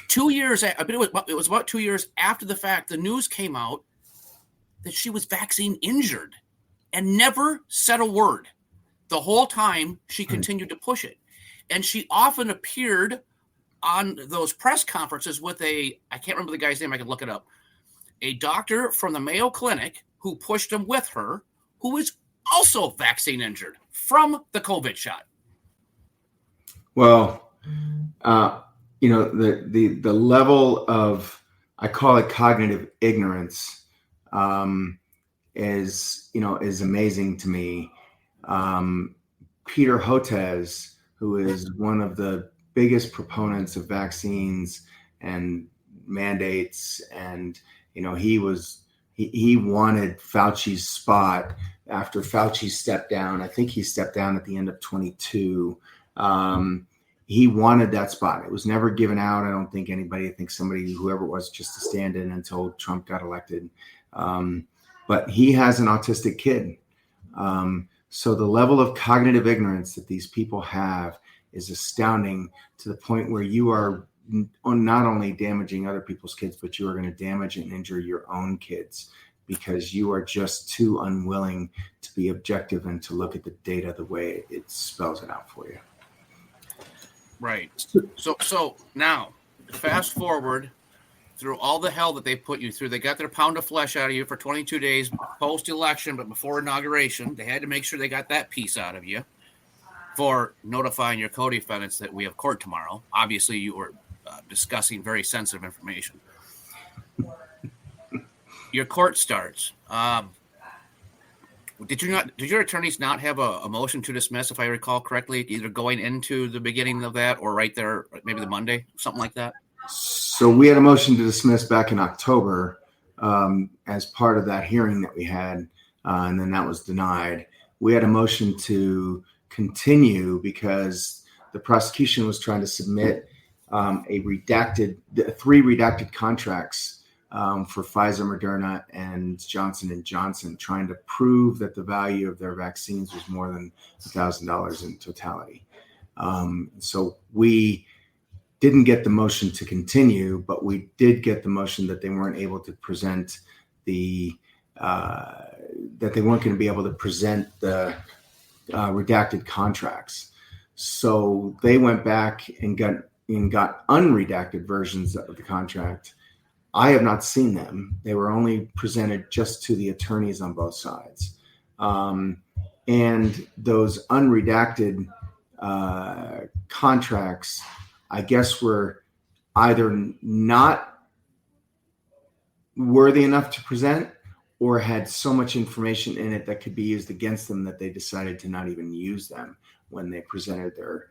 2 years, it was about 2 years after the fact, the news came out that she was vaccine injured and never said a word. The whole time she continued to push it. And she often appeared on those press conferences with I can't remember the guy's name, I can look it up, a doctor from the Mayo Clinic who pushed him with her, who is also vaccine injured from the COVID shot. Well, the level of, I call it cognitive ignorance, is amazing to me. Peter Hotez, who is one of the biggest proponents of vaccines and mandates, and he wanted Fauci's spot after Fauci stepped down. I think he stepped down at the end of 22. He wanted that spot. It was never given out. I don't think whoever it was, just to stand in until Trump got elected. But he has an autistic kid. So the level of cognitive ignorance that these people have is astounding, to the point where you are not only damaging other people's kids, but you are going to damage and injure your own kids, because you are just too unwilling to be objective and to look at the data the way it spells it out for you. Right. So now, fast forward through all the hell that they put you through. They got their pound of flesh out of you for 22 days post-election, but before inauguration. They had to make sure they got that piece out of you for notifying your co-defendants that we have court tomorrow. Obviously, you were discussing very sensitive information. Your court starts. Did your attorneys not have a motion to dismiss, if I recall correctly, either going into the beginning of that or right there, maybe the Monday, something like that? So we had a motion to dismiss back in October as part of that hearing that we had, and then that was denied. We had a motion to continue because the prosecution was trying to submit three redacted contracts for Pfizer, Moderna, and Johnson & Johnson, trying to prove that the value of their vaccines was more than $1,000 in totality. So we didn't get the motion to continue, but we did get the motion that they weren't able to present that they weren't going to be able to present the redacted contracts. So they went back and got unredacted versions of the contract. I have not seen them. They were only presented just to the attorneys on both sides. And those unredacted contracts, I guess, were either not worthy enough to present or had so much information in it that could be used against them that they decided to not even use them when they presented their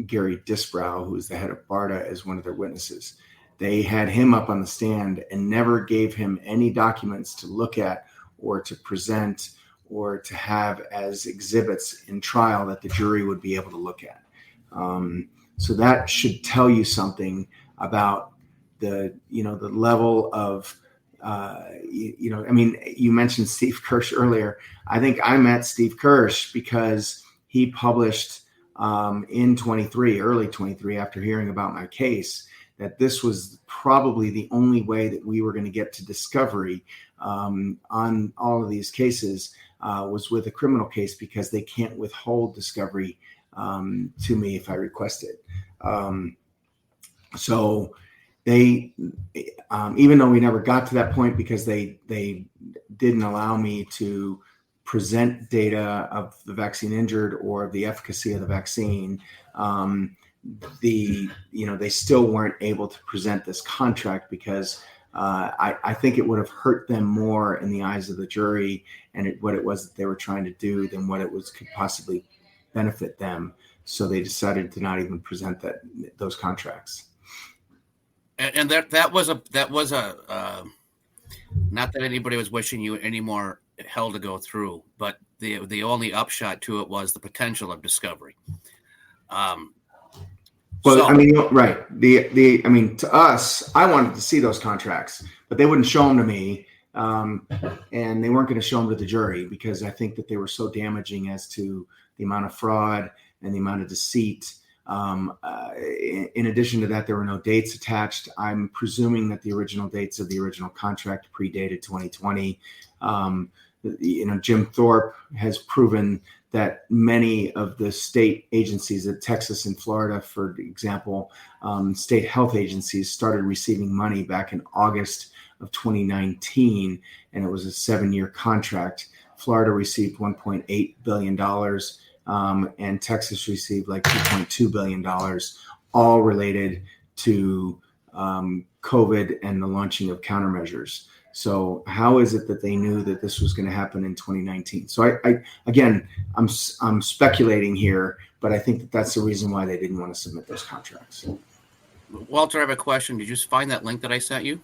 Gary Disbrow, who is the head of BARDA, as one of their witnesses. They had him up on the stand and never gave him any documents to look at or to present or to have as exhibits in trial that the jury would be able to look at. So that should tell you something about the level of, you mentioned Steve Kirsch earlier. I think I met Steve Kirsch because he published in early 23, after hearing about my case, that this was probably the only way that we were going to get to discovery on all of these cases was with a criminal case, because they can't withhold discovery to me if I request it. So they, even though we never got to that point because they didn't allow me to present data of the vaccine injured or the efficacy of the vaccine, they still weren't able to present this contract because I think it would have hurt them more in the eyes of the jury and what it was that they were trying to do than what it was could possibly benefit them. So they decided to not even present those contracts. And that was a not that anybody was wishing you any more hell to go through, but the only upshot to it was the potential of discovery. Right. To us, I wanted to see those contracts, but they wouldn't show them to me. And they weren't going to show them to the jury because I think that they were so damaging as to the amount of fraud and the amount of deceit. In addition to that, there were no dates attached. I'm presuming that the original dates of the original contract predated 2020. Jim Thorpe has proven that many of the state agencies at Texas and Florida, for example, state health agencies started receiving money back in August of 2019, and it was a 7-year contract. Florida received $1.8 billion, and Texas received like $2.2 billion, all related to COVID and the launching of countermeasures. So how is it that they knew that this was going to happen in 2019? So I'm speculating here, but I think that that's the reason why they didn't want to submit those contracts. Walter, I have a question. Did you find that link that I sent you?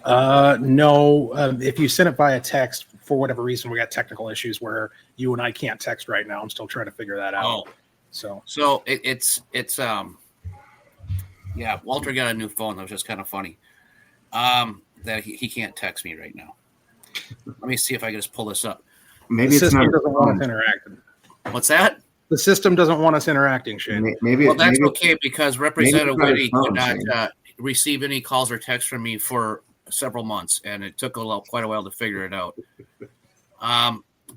No. If you sent it via text, for whatever reason, we got technical issues where you and I can't text right now. I'm still trying to figure that out. So it's yeah, Walter got a new phone. That was just kind of funny. That he can't text me right now. Let me see if I can just pull this up. Maybe the system doesn't want us interacting. What's that? The system doesn't want us interacting, Shane. That's okay because Representative Whitty could not receive any calls or texts from me for several months, and it took quite a while to figure it out.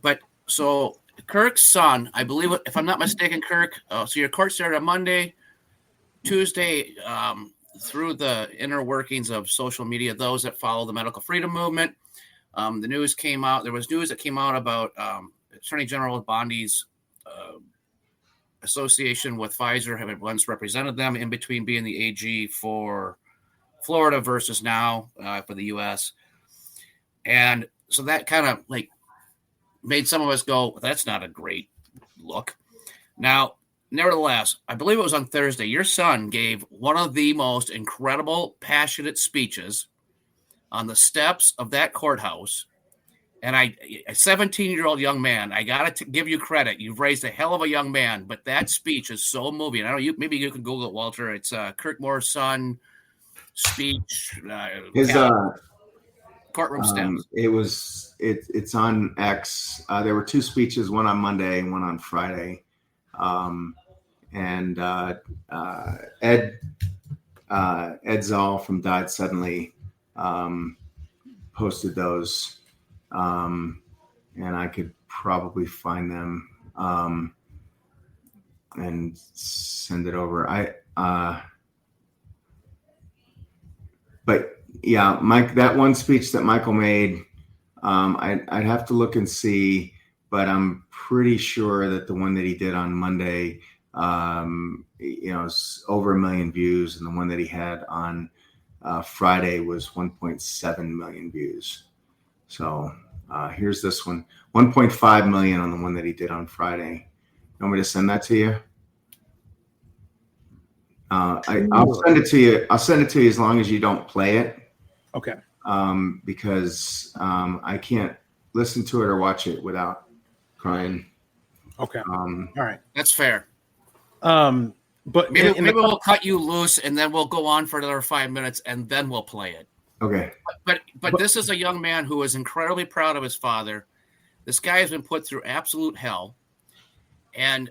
But so Kirk's son, I believe, if I'm not mistaken, Kirk. So your court started on Monday. Tuesday, through the inner workings of social media, those that follow the medical freedom movement, the news came out. There was news that came out about Attorney General Bondi's association with Pfizer had once represented them in between being the AG for Florida versus now for the U.S. And so that kind of like made some of us go, well, that's not a great look. Now, nevertheless, I believe it was on Thursday, your son gave one of the most incredible, passionate speeches on the steps of that courthouse. And a 17-year-old young man, I got to give you credit. You've raised a hell of a young man, but that speech is so moving. I don't know, maybe you can Google it, Walter. It's Kirk Moore's son speech. His courtroom steps. It's on X. There were two speeches, one on Monday and one on Friday. Ed Zoll from Died Suddenly posted those, and I could probably find them and send it over. But yeah, Mike, that one speech that Michael made, I'd have to look and see, but I'm pretty sure that the one that he did on Monday, is over 1 million views, and the one that he had on Friday was 1.7 million views. So here's this one, 1.5 million on the one that he did on Friday. You want me to send that to you? I'll send it to you. I'll send it to you as long as you don't play it. Okay. Because I can't listen to it or watch it without crying. Okay. All right. That's fair. But maybe we'll cut you loose and then we'll go on for another 5 minutes and then we'll play it. Okay. But this is a young man who is incredibly proud of his father. This guy has been put through absolute hell. And,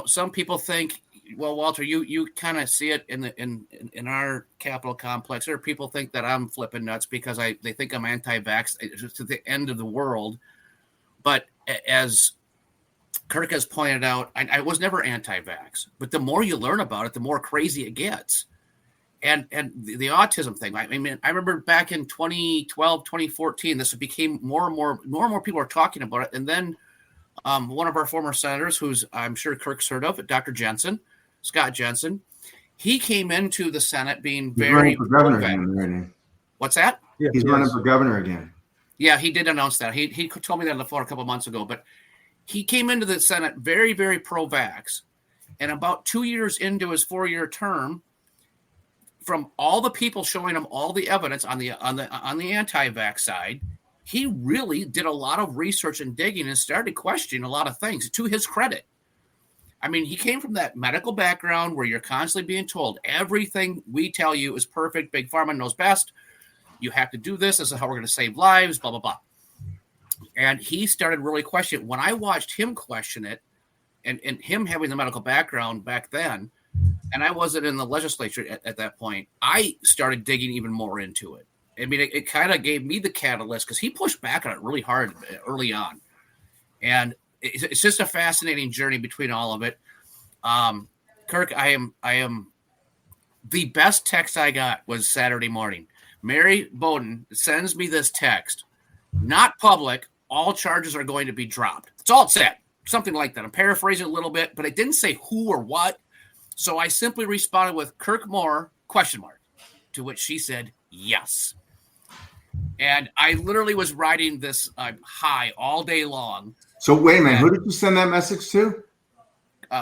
some people think, well, Walter, you kind of see it in our Capitol complex. There are people think that I'm flipping nuts because they think I'm anti-vax to the end of the world. But as Kirk has pointed out, I was never anti-vax. But the more you learn about it, the more crazy it gets. And the autism thing. I mean, I remember back in 2012, 2014, this became more and more people are talking about it. And then one of our former senators, who's I'm sure Kirk's heard of, Dr. Jensen, Scott Jensen, he came into the Senate being very running for governor again. What's that? Yeah, he's running for governor again. Yeah, he did announce that. He told me that on the floor a couple of months ago. But he came into the Senate very, very pro-vax. And about 2 years into his 4-year term, from all the people showing him all the evidence on the anti-vax side, he really did a lot of research and digging and started questioning a lot of things, to his credit. I mean, he came from that medical background where you're constantly being told everything we tell you is perfect. Big Pharma knows best. You have to do this. This is how we're going to save lives, blah, blah, blah. And he started really questioning. When I watched him question it, and him having the medical background back then, and I wasn't in the legislature at that point, I started digging even more into it. I mean, it kind of gave me the catalyst because he pushed back on it really hard early on. And it's just a fascinating journey between all of it. Kirk, I am the best text I got was Saturday morning. Mary Bowden sends me this text, not public. All charges are going to be dropped. That's all it said. Something like that. I'm paraphrasing a little bit, but it didn't say who or what. So I simply responded with Kirk Moore, ? To which she said, yes. And I literally was riding this high all day long. So wait a minute, who did you send that message to?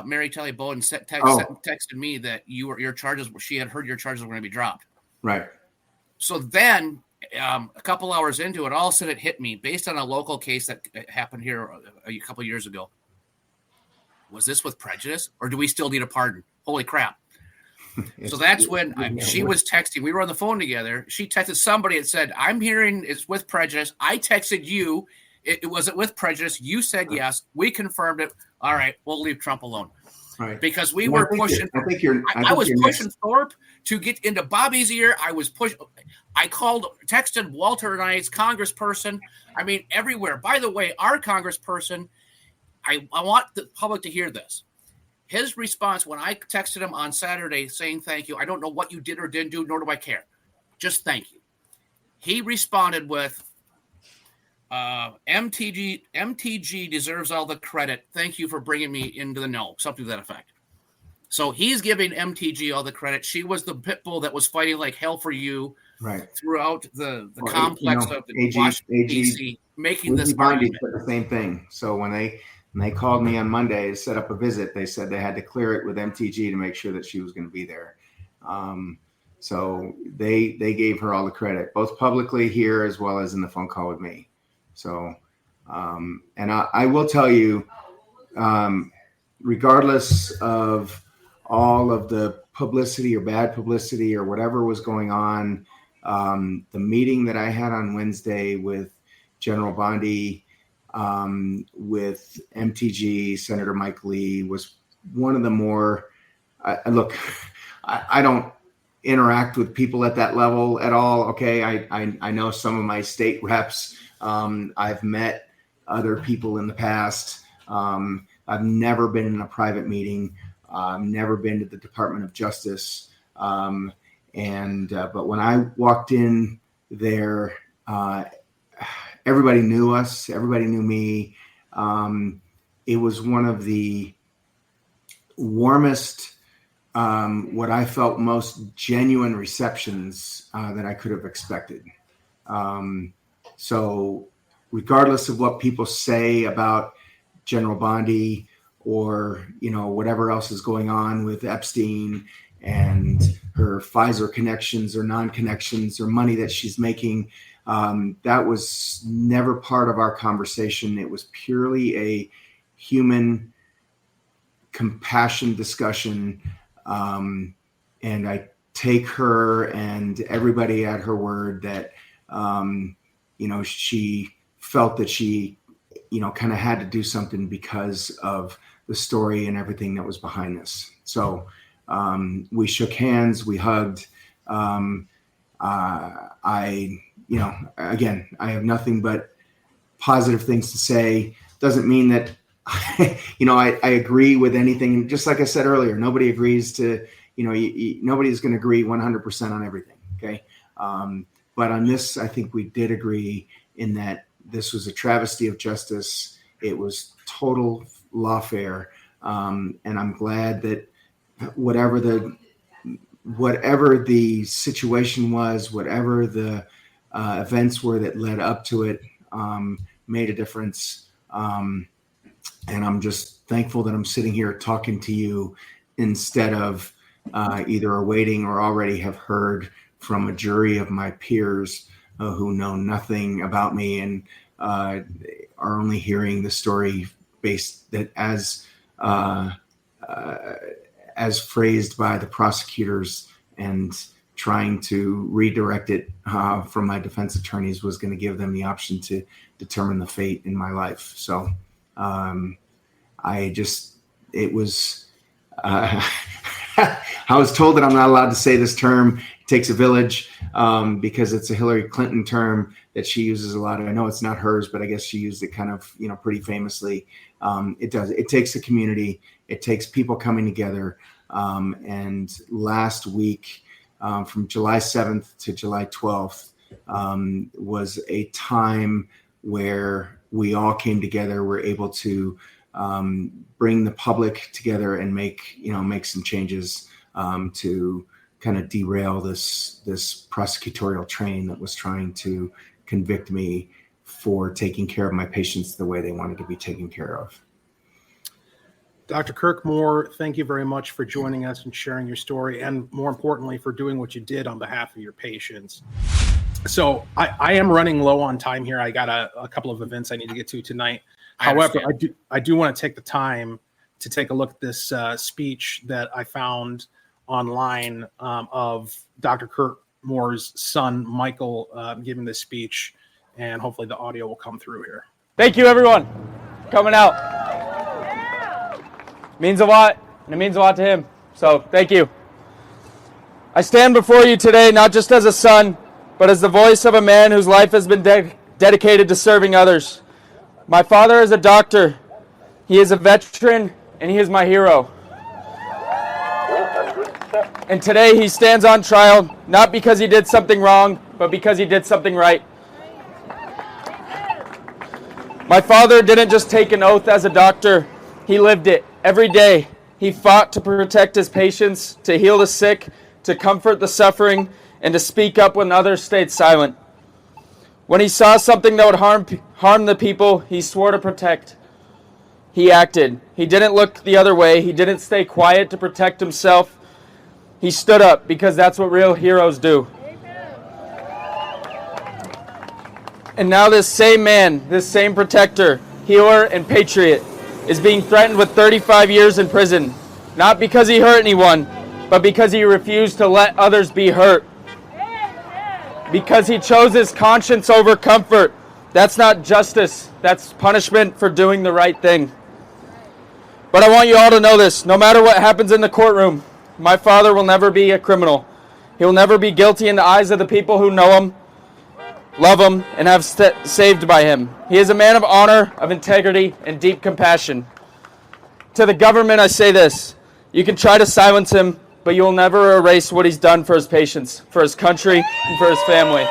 Mary Telly Bowden texted me that your charges. She had heard your charges were going to be dropped. Right. So then, a couple hours into it, all of a sudden it hit me based on a local case that happened here a couple of years ago. Was this with prejudice, or do we still need a pardon? Holy crap! So that's when she was texting. We were on the phone together. She texted somebody and said, "I'm hearing it's with prejudice." I texted you. It wasn't with prejudice. You said yes. We confirmed it. All right, we'll leave Trump alone. Right. Because we were pushing. I was pushing Thorpe to get into Bobby's ear. I was pushing. I texted Walter and I's congressperson. I mean, everywhere. By the way, our congressperson, I want the public to hear this. His response when I texted him on Saturday saying thank you, I don't know what you did or didn't do, nor do I care. Just thank you. He responded with, MTG deserves all the credit. Thank you for bringing me into the know. Something to that effect. So he's giving MTG all the credit. She was the pit bull that was fighting like hell for you throughout the complex of Washington, D.C., making this argument. Said the same thing. So when they called me on Monday to set up a visit, they said they had to clear it with MTG to make sure that she was going to be there. So they gave her all the credit, both publicly here as well as in the phone call with me. So, and I will tell you, regardless of all of the publicity or bad publicity or whatever was going on, the meeting that I had on Wednesday with General Bondi, with MTG, Senator Mike Lee, was one of the more, look, I don't interact with people at that level at all. Okay. I know some of my state reps. I've met other people in the past. I've never been in a private meeting. I've never been to the Department of Justice. But when I walked in there, everybody knew us. Everybody knew me. It was one of the warmest, what I felt most genuine receptions that I could have expected. So regardless of what people say about General Bondi or, whatever else is going on with Epstein and her Pfizer connections or non-connections or money that she's making, that was never part of our conversation. It was purely a human compassion discussion. And I take her and everybody at her word that, she felt that she, kind of had to do something because of the story and everything that was behind this. So we shook hands, we hugged. Again, I have nothing but positive things to say. Doesn't mean that, I agree with anything. Just like I said earlier, nobody agrees to, nobody's going to agree 100% on everything. Okay. But on this, I think we did agree in that this was a travesty of justice. It was total lawfare. And I'm glad that whatever the situation was, whatever the events were that led up to it, made a difference. And I'm just thankful that I'm sitting here talking to you instead of either awaiting or already have heard from a jury of my peers who know nothing about me and are only hearing the story based that as phrased by the prosecutors, and trying to redirect it from my defense attorneys was going to give them the option to determine the fate in my life. So I was told that I'm not allowed to say this term, it takes a village, because it's a Hillary Clinton term that she uses a lot. I know it's not hers, but I guess she used it kind of, pretty famously. It does. It takes a community. It takes people coming together. And last week, from July 7th to July 12th, was a time where we all came together. We're able to bring the public together and make some changes to kind of derail this prosecutorial train that was trying to convict me for taking care of my patients the way they wanted to be taken care of. Dr. Kirk Moore, thank you very much for joining us and sharing your story, and more importantly, for doing what you did on behalf of your patients. So I am running low on time here. I got a couple of events I need to get to tonight. However, I do want to take the time to take a look at this speech that I found online of Dr. Kirk Moore's son, Michael, giving this speech, and hopefully the audio will come through here. Thank you, everyone, coming out. Means a lot, and it means a lot to him. So thank you. I stand before you today not just as a son, but as the voice of a man whose life has been dedicated to serving others. My father is a doctor. He is a veteran, and he is my hero. And today he stands on trial, not because he did something wrong, but because he did something right. My father didn't just take an oath as a doctor, he lived it every day. He fought to protect his patients, to heal the sick, to comfort the suffering, and to speak up when others stayed silent. When he saw something that would harm the people he swore to protect, he acted. He didn't look the other way. He didn't stay quiet to protect himself. He stood up because that's what real heroes do. And now this same man, this same protector, healer, and patriot is being threatened with 35 years in prison, not because he hurt anyone, but because he refused to let others be hurt. Because he chose his conscience over comfort. That's not justice. That's punishment for doing the right thing. But I want you all to know this. No matter what happens in the courtroom, my father will never be a criminal. He will never be guilty in the eyes of the people who know him, love him, and have saved by him. He is a man of honor, of integrity, and deep compassion. To the government, I say this. You can try to silence him, but you will never erase what he's done for his patients, for his country, and for his family.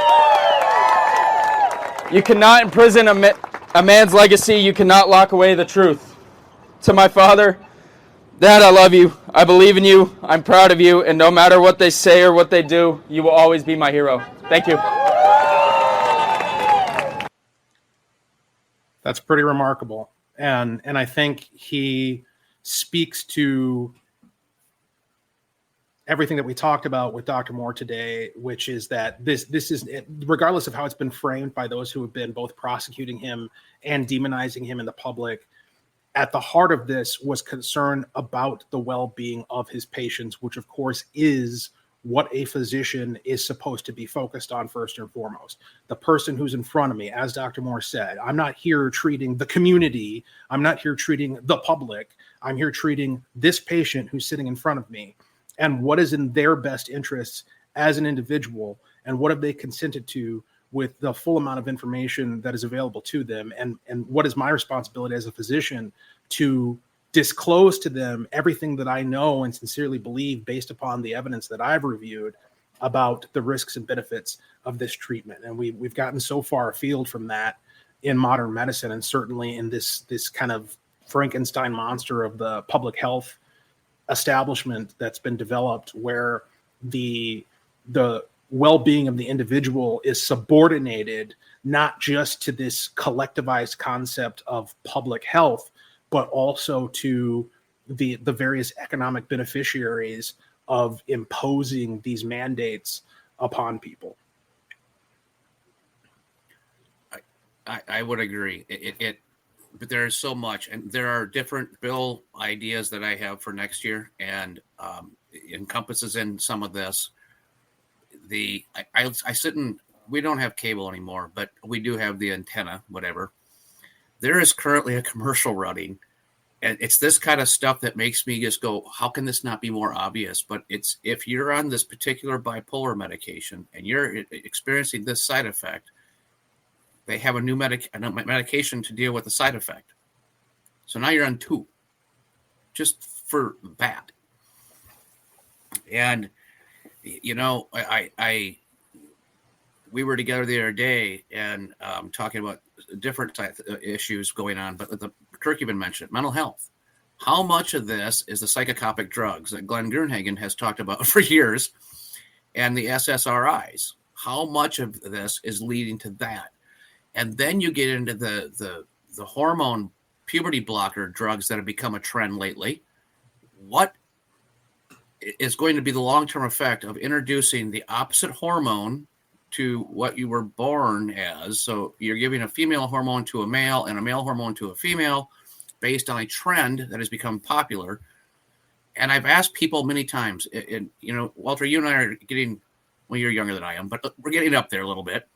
You cannot imprison a man's legacy. You cannot lock away the truth. To my father, Dad, I love you. I believe in you. I'm proud of you. And no matter what they say or what they do, you will always be my hero. Thank you. That's pretty remarkable. And I think he speaks to everything that we talked about with Dr. Moore today, which is that this is, regardless of how it's been framed by those who have been both prosecuting him and demonizing him in the public, at the heart of this was concern about the well-being of his patients, which of course is what a physician is supposed to be focused on first and foremost. The person who's in front of me, as Dr. Moore said, I'm not here treating the community. I'm not here treating the public. I'm here treating this patient who's sitting in front of me, and what is in their best interests as an individual, and what have they consented to with the full amount of information that is available to them, and what is my responsibility as a physician to disclose to them everything that I know and sincerely believe based upon the evidence that I've reviewed about the risks and benefits of this treatment. And we've gotten so far afield from that in modern medicine, and certainly in this kind of Frankenstein monster of the public health establishment that's been developed, where the well-being of the individual is subordinated not just to this collectivized concept of public health, but also to the various economic beneficiaries of imposing these mandates upon people. I would agree. But there is so much, and there are different bill ideas that I have for next year, and encompasses in some of this. I sit in, we don't have cable anymore, but we do have the antenna, whatever. There is currently a commercial running, and it's this kind of stuff that makes me just go, how can this not be more obvious? But it's, if you're on this particular bipolar medication and you're experiencing this side effect, they have a new medication to deal with the side effect. So now you're on 2, just for that. And, you know, we were together the other day and talking about different issues going on, but Kirk even mentioned mental health. How much of this is the psychotropic drugs that Glenn Grunhagen has talked about for years, and the SSRIs? How much of this is leading to that? And then you get into the hormone puberty blocker drugs that have become a trend lately. What is going to be the long-term effect of introducing the opposite hormone to what you were born as? So you're giving a female hormone to a male and a male hormone to a female based on a trend that has become popular. And I've asked people many times, and you know, Walter, you and I are getting, well, you're younger than I am, but we're getting up there a little bit.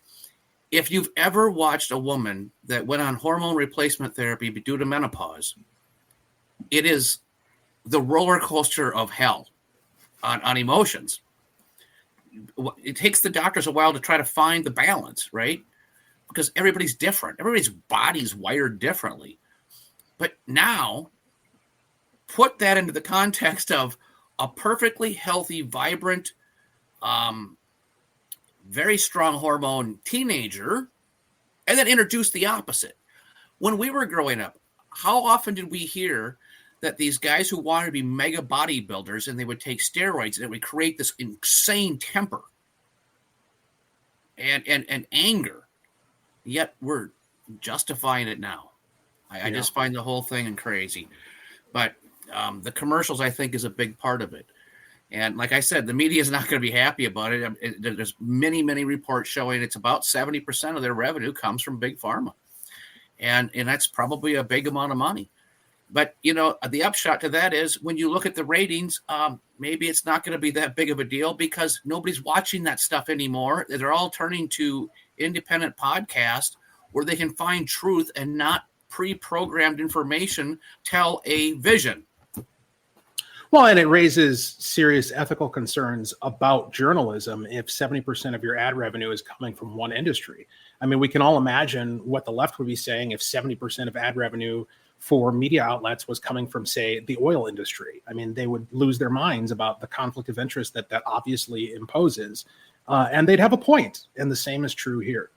If you've ever watched a woman that went on hormone replacement therapy due to menopause, it is the roller coaster of hell on emotions. It takes the doctors a while to try to find the balance, right? Because everybody's different. Everybody's body's wired differently. But now, put that into the context of a perfectly healthy, vibrant, very strong hormone teenager, and then introduce the opposite. When we were growing up, how often did we hear that these guys who wanted to be mega bodybuilders and they would take steroids and it would create this insane temper and anger, yet we're justifying it now. I just find the whole thing crazy. But the commercials, I think, is a big part of it. And like I said, the media is not going to be happy about it. There's many, many reports showing it's about 70% of their revenue comes from big pharma. And that's probably a big amount of money. But, the upshot to that is when you look at the ratings, maybe it's not going to be that big of a deal because nobody's watching that stuff anymore. They're all turning to independent podcasts where they can find truth and not pre-programmed information tell a vision. Well, and it raises serious ethical concerns about journalism if 70% of your ad revenue is coming from one industry. I mean, we can all imagine what the left would be saying if 70% of ad revenue for media outlets was coming from, say, the oil industry. I mean, they would lose their minds about the conflict of interest that obviously imposes. And they'd have a point. And the same is true here.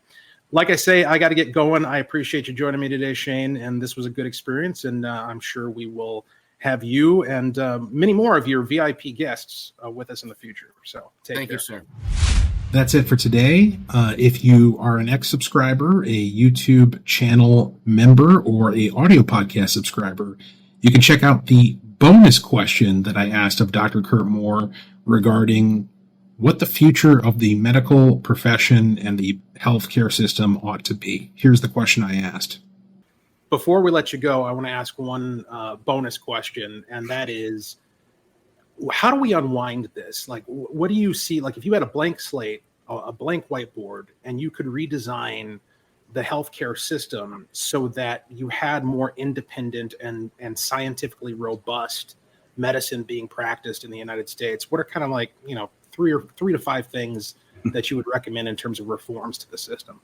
Like I say, I got to get going. I appreciate you joining me today, Shane. And this was a good experience. And I'm sure we will have you and many more of your VIP guests with us in the future. So thank you, sir. That's it for today. If you are an X subscriber, a YouTube channel member, or a audio podcast subscriber, you can check out the bonus question that I asked of Dr. Kirk Moore regarding what the future of the medical profession and the healthcare system ought to be. Here's the question I asked. Before we let you go, I want to ask one bonus question, and that is, how do we unwind this? Like, what do you see? Like, if you had a blank slate, a blank whiteboard, and you could redesign the healthcare system so that you had more independent and scientifically robust medicine being practiced in the United States, what are kind of like, 3 to 5 things that you would recommend in terms of reforms to the system?